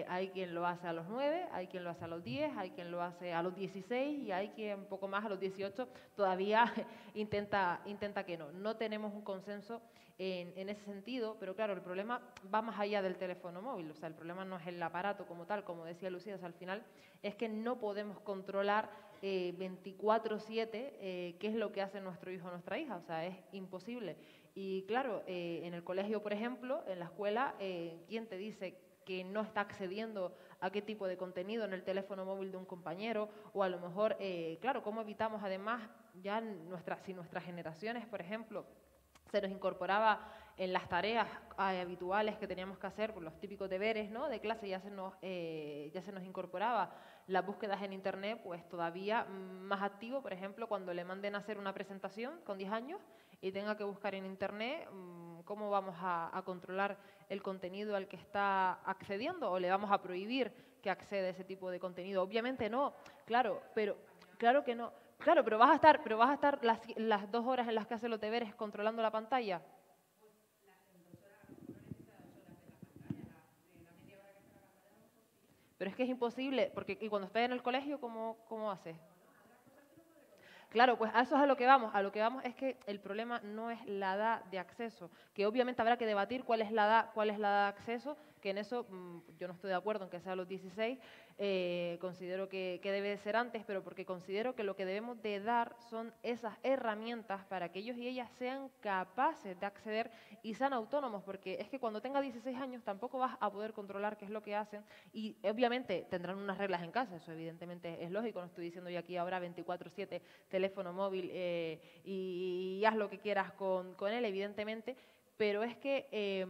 hay quien lo hace a los 9, hay quien lo hace a los 10, hay quien lo hace a los 16 y hay quien un poco más a los 18 todavía intenta que no. No tenemos un consenso en ese sentido, pero claro, el problema va más allá del teléfono móvil. O sea, el problema no es el aparato como tal, como decía Lucía, o sea, al final es que no podemos controlar 24/7 qué es lo que hace nuestro hijo o nuestra hija, o sea, es imposible. Y claro, en el colegio, por ejemplo, en la escuela, ¿quién te dice que no está accediendo a qué tipo de contenido en el teléfono móvil de un compañero? O a lo mejor, claro, ¿cómo evitamos además ya si nuestras generaciones, por ejemplo, se nos incorporaba en las tareas habituales que teníamos que hacer, por los típicos deberes, ¿no?, de clase, ya se nos incorporaba las búsquedas en Internet, pues todavía más activo, por ejemplo, cuando le manden a hacer una presentación con 10 años y tenga que buscar en Internet, ¿cómo vamos a controlar el contenido al que está accediendo? ¿O le vamos a prohibir que acceda a ese tipo de contenido? Obviamente no, claro, pero claro que no. Claro, pero vas a estar las 2 horas en las que hace los deberes controlando la pantalla. Pero es que es imposible, porque y cuando estás en el colegio, ¿cómo haces? Claro, pues a eso es a lo que vamos. A lo que vamos es que el problema no es la edad de acceso, que obviamente habrá que debatir cuál es la edad de acceso, que en eso yo no estoy de acuerdo en que sea a los 16, considero que debe de ser antes, pero porque considero que lo que debemos de dar son esas herramientas para que ellos y ellas sean capaces de acceder y sean autónomos, porque es que cuando tenga 16 años tampoco vas a poder controlar qué es lo que hacen y obviamente tendrán unas reglas en casa, eso evidentemente es lógico, no estoy diciendo yo aquí ahora 24/7 teléfono móvil y haz lo que quieras con él, evidentemente, pero es que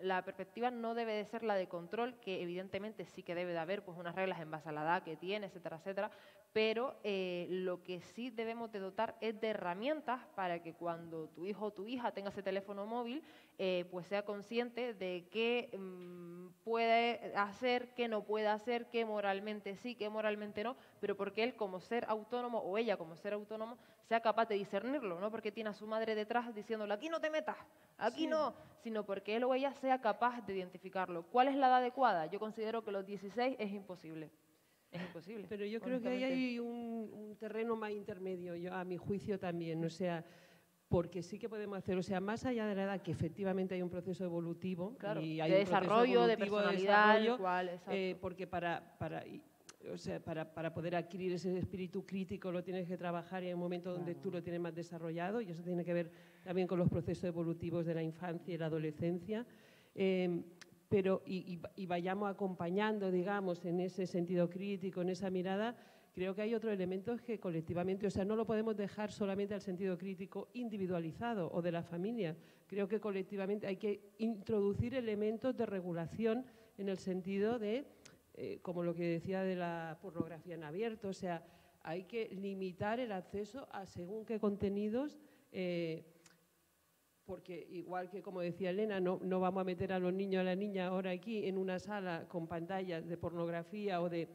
la perspectiva no debe de ser la de control, que evidentemente sí que debe de haber pues unas reglas en base a la edad que tiene, etcétera, etcétera, pero lo que sí debemos de dotar es de herramientas para que cuando tu hijo o tu hija tenga ese teléfono móvil, pues sea consciente de qué puede hacer, qué no puede hacer, qué moralmente sí, qué moralmente no, pero porque él como ser autónomo o ella como ser autónomo sea capaz de discernirlo, no porque tiene a su madre detrás diciéndole aquí no te metas, aquí no, sino porque él o ella sea capaz de identificarlo. ¿Cuál es la edad adecuada? Yo considero que los 16 es imposible. es imposible. Pero yo creo que ahí honestamente. hay un terreno más intermedio, yo, a mi juicio también, o sea, porque sí que podemos hacer, o sea, más allá de la edad, que efectivamente hay un proceso evolutivo, Claro, y hay de un proceso desarrollo, de evolutivo personalidad, desarrollo, exacto. porque o sea, para poder adquirir ese espíritu crítico lo tienes que trabajar y hay un momento donde tú lo tienes más desarrollado, y eso tiene que ver también con los procesos evolutivos de la infancia y la adolescencia. Pero y vayamos acompañando, digamos, en ese sentido crítico, en esa mirada, creo que hay otros elementos que colectivamente, o sea, no lo podemos dejar solamente al sentido crítico individualizado o de la familia. Creo que colectivamente hay que introducir elementos de regulación en el sentido de, como lo que decía de la pornografía en abierto, o sea, hay que limitar el acceso a según qué contenidos, porque igual que, como decía Elena, no vamos a meter a los niños y a las niñas ahora aquí en una sala con pantallas de pornografía o de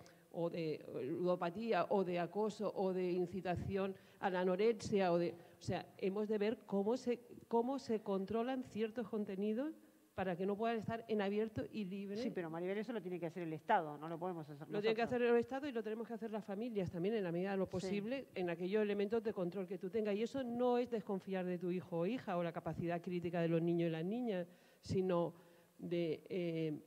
ludopatía o de acoso o de incitación a la anorexia, o sea, hemos de ver cómo se controlan ciertos contenidos para que no puedan estar en abierto y libre. Sí, pero Maribel, eso lo tiene que hacer el Estado, no lo podemos hacer nosotros. Lo tiene que hacer el Estado y lo tenemos que hacer las familias también, en la medida de lo posible, en aquellos elementos de control que tú tengas. Y eso no es desconfiar de tu hijo o hija o la capacidad crítica de los niños y las niñas, sino de,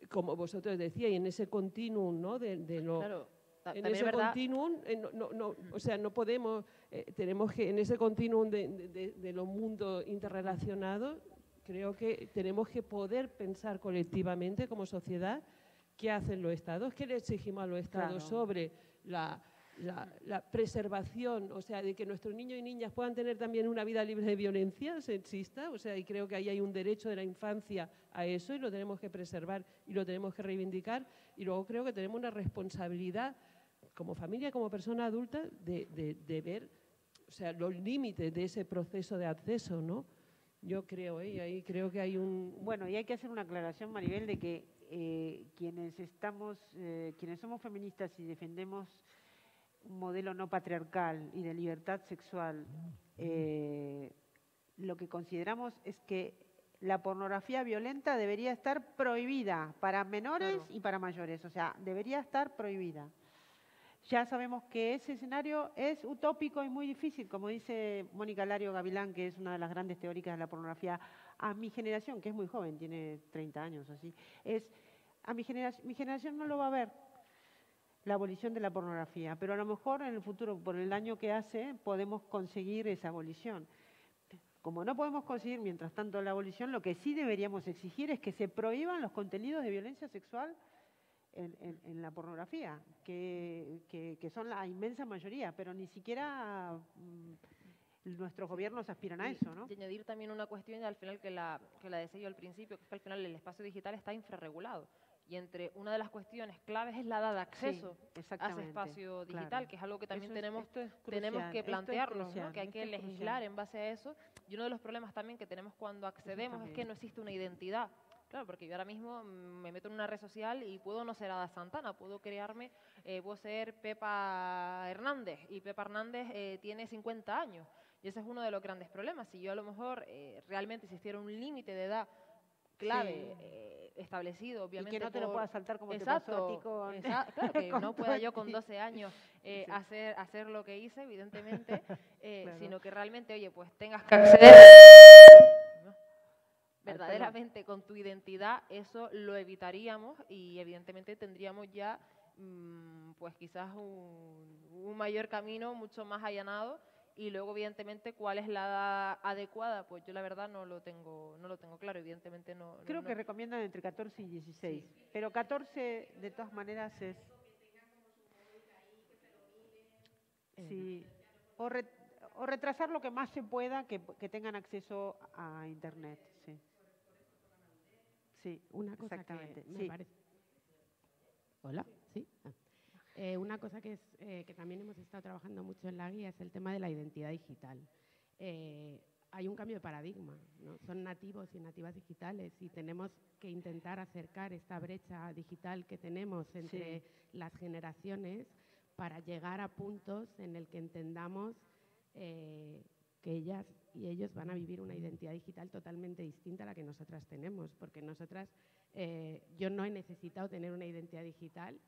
como vosotros decíais, en ese continuum, ¿no? Claro, en ese continuum, o sea, no podemos, tenemos que, en ese continuum de los mundos interrelacionados, creo que tenemos que poder pensar colectivamente como sociedad qué hacen los Estados, qué le exigimos a los Estados sobre la preservación, o sea, de que nuestros niños y niñas puedan tener también una vida libre de violencia sexista, o sea, y creo que ahí hay un derecho de la infancia a eso y lo tenemos que preservar y lo tenemos que reivindicar. Y luego creo que tenemos una responsabilidad como familia, como persona adulta, de ver, o sea, los límites de ese proceso de acceso, ¿no? Yo creo, ahí creo que hay un... Bueno, y hay que hacer una aclaración, Maribel, de que quienes somos feministas y defendemos un modelo no patriarcal y de libertad sexual, lo que consideramos es que la pornografía violenta debería estar prohibida para menores y para mayores, o sea, debería estar prohibida. Ya sabemos que ese escenario es utópico y muy difícil, como dice Mónica Lario Gavilán, que es una de las grandes teóricas de la pornografía. A mi generación, que es muy joven, tiene 30 años así, mi generación no lo va a ver, la abolición de la pornografía, pero a lo mejor en el futuro, por el daño que hace, podemos conseguir esa abolición. Como no podemos conseguir, mientras tanto, la abolición, lo que sí deberíamos exigir es que se prohíban los contenidos de violencia sexual en la pornografía, que son la inmensa mayoría, pero ni siquiera nuestros gobiernos aspiran a eso, ¿no? Y añadir también una cuestión al final que la decía yo al principio, que es que al final el espacio digital está infrarregulado. Y entre una de las cuestiones claves es la edad de acceso a ese espacio digital, que es algo que también tenemos que plantearnos, ¿no? Que hay que legislar en base a eso. Y uno de los problemas también que tenemos cuando accedemos es que no existe una identidad. Claro, porque yo ahora mismo me meto en una red social y puedo no ser Ada Santana, puedo crearme, puedo ser Pepa Hernández, y Pepa Hernández tiene 50 años. Y ese es uno de los grandes problemas. Si yo a lo mejor realmente existiera un límite de edad clave establecido, obviamente. Y que no te lo puedas saltar como te pasó a ti con... Claro, que no pueda yo con 12 años hacer lo que hice, evidentemente, sino que realmente, oye, pues tengas que acceder verdaderamente con tu identidad, eso lo evitaríamos y evidentemente tendríamos ya pues quizás un mayor camino mucho más allanado. Y luego, evidentemente, ¿cuál es la edad adecuada? Pues yo la verdad no lo tengo claro, evidentemente no. Creo que recomiendan entre 14 y 16, pero 14 de todas maneras es... Sí, o retrasar lo que más se pueda que tengan acceso a Internet, sí. Sí, una cosa que me parece... Hola, ¿sí? Una cosa que también hemos estado trabajando mucho en la guía es el tema de la identidad digital. Hay un cambio de paradigma, ¿no? Son nativos y nativas digitales y tenemos que intentar acercar esta brecha digital que tenemos entre las generaciones para llegar a puntos en el que entendamos que ellas y ellos van a vivir una identidad digital totalmente distinta a la que nosotras tenemos, porque nosotras, yo no he necesitado tener una identidad digital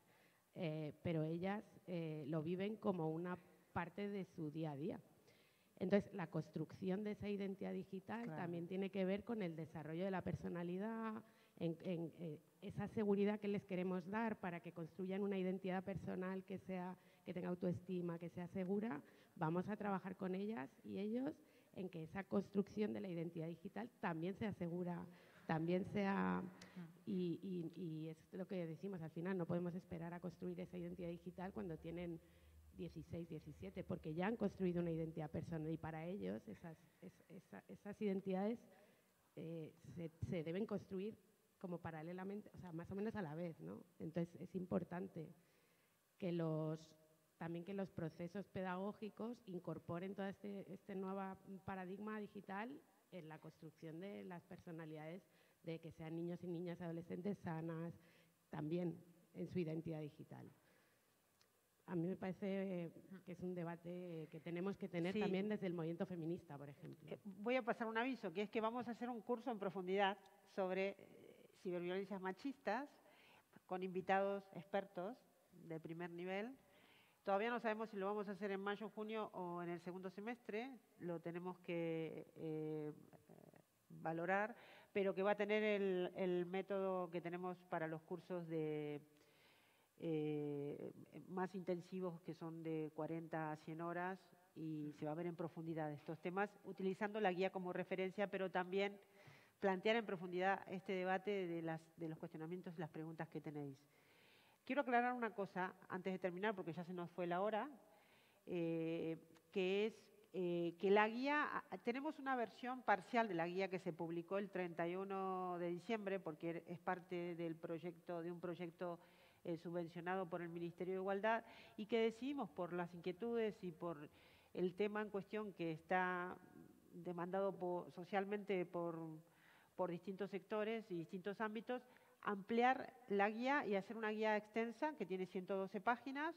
pero ellas lo viven como una parte de su día a día. Entonces, la construcción de esa identidad digital también tiene que ver con el desarrollo de la personalidad, en esa seguridad que les queremos dar para que construyan una identidad personal que tenga autoestima, que sea segura. Vamos a trabajar con ellas y ellos en que esa construcción de la identidad digital también sea segura, también sea... Y es lo que decimos, al final no podemos esperar a construir esa identidad digital cuando tienen 16, 17, porque ya han construido una identidad personal y para ellos esas identidades se deben construir como paralelamente, o sea, más o menos a la vez, ¿no? Entonces es importante que también que los procesos pedagógicos incorporen todo este nuevo paradigma digital en la construcción de las personalidades, de que sean niños y niñas adolescentes sanas, también en su identidad digital. A mí me parece que es un debate que tenemos que tener también desde el movimiento feminista, por ejemplo. Voy a pasar un aviso, que es que vamos a hacer un curso en profundidad sobre ciberviolencias machistas con invitados expertos de primer nivel. Todavía no sabemos si lo vamos a hacer en mayo, junio o en el segundo semestre, lo tenemos que valorar, pero que va a tener el método que tenemos para los cursos más intensivos, que son de 40 a 100 horas, y se va a ver en profundidad estos temas, utilizando la guía como referencia, pero también plantear en profundidad este debate de los cuestionamientos y las preguntas que tenéis. Quiero aclarar una cosa antes de terminar, porque ya se nos fue la hora, que es que la guía, tenemos una versión parcial de la guía que se publicó el 31 de diciembre, porque es parte de un proyecto subvencionado por el Ministerio de Igualdad, y que decidimos, por las inquietudes y por el tema en cuestión que está demandado socialmente por distintos sectores y distintos ámbitos, ampliar la guía y hacer una guía extensa que tiene 112 páginas,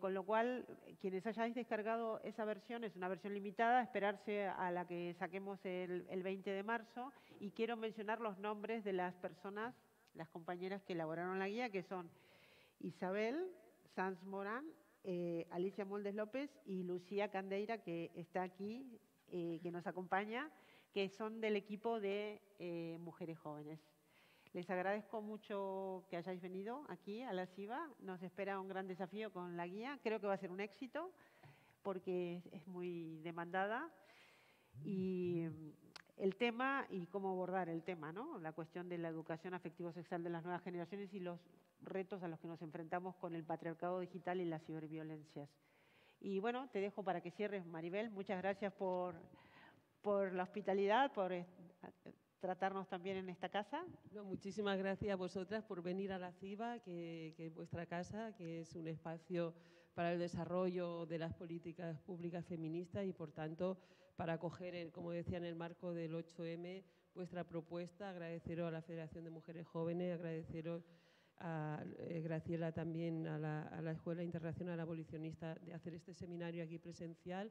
con lo cual quienes hayáis descargado esa versión, es una versión limitada, esperarse a la que saquemos el 20 de marzo, y quiero mencionar los nombres de las personas, las compañeras que elaboraron la guía, que son Isabel Sanz Morán, Alicia Moldes López y Lucía Candeira, que está aquí, que nos acompaña, que son del equipo de Mujeres Jóvenes. Les agradezco mucho que hayáis venido aquí a la CIVA. Nos espera un gran desafío con la guía. Creo que va a ser un éxito porque es muy demandada. Y el tema y cómo abordar el tema, ¿no? La cuestión de la educación afectivo-sexual de las nuevas generaciones y los retos a los que nos enfrentamos con el patriarcado digital y las ciberviolencias. Y bueno, te dejo para que cierres, Maribel. Muchas gracias por la hospitalidad, por tratarnos también en esta casa. No, muchísimas gracias a vosotras por venir a la CIVA, que es vuestra casa, que es un espacio para el desarrollo de las políticas públicas feministas y, por tanto, para acoger, como decía, en el marco del 8M, vuestra propuesta. Agradeceros a la Federación de Mujeres Jóvenes, agradeceros a Graciela también, a la Escuela Internacional Abolicionista, de hacer este seminario aquí presencial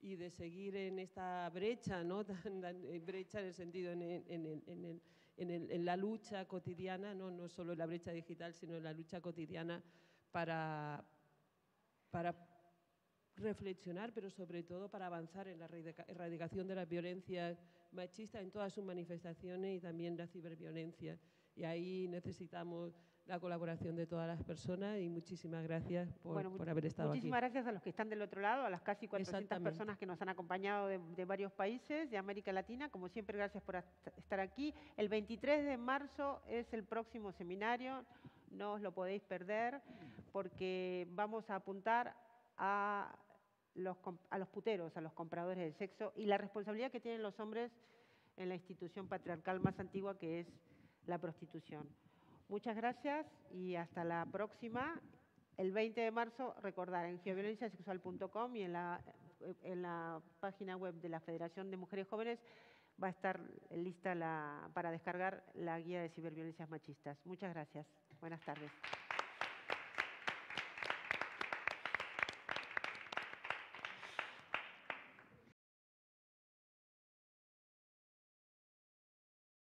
y de seguir en esta brecha, ¿no? Brecha en el sentido, en la lucha cotidiana, no solo en la brecha digital, sino en la lucha cotidiana para reflexionar, pero sobre todo para avanzar en la erradicación de las violencias machistas en todas sus manifestaciones y también la ciberviolencia. Y ahí necesitamos la colaboración de todas las personas y muchísimas gracias por haber estado aquí. Muchísimas gracias a los que están del otro lado, a las casi 400 personas que nos han acompañado de varios países de América Latina. Como siempre, gracias por estar aquí. El 23 de marzo es el próximo seminario, no os lo podéis perder, porque vamos a apuntar a los puteros, a los compradores del sexo y la responsabilidad que tienen los hombres en la institución patriarcal más antigua, que es la prostitución. Muchas gracias y hasta la próxima. El 20 de marzo, recordar, en geoviolenciasexual.com y en la página web de la Federación de Mujeres Jóvenes va a estar lista para descargar la guía de ciberviolencias machistas. Muchas gracias. Buenas tardes.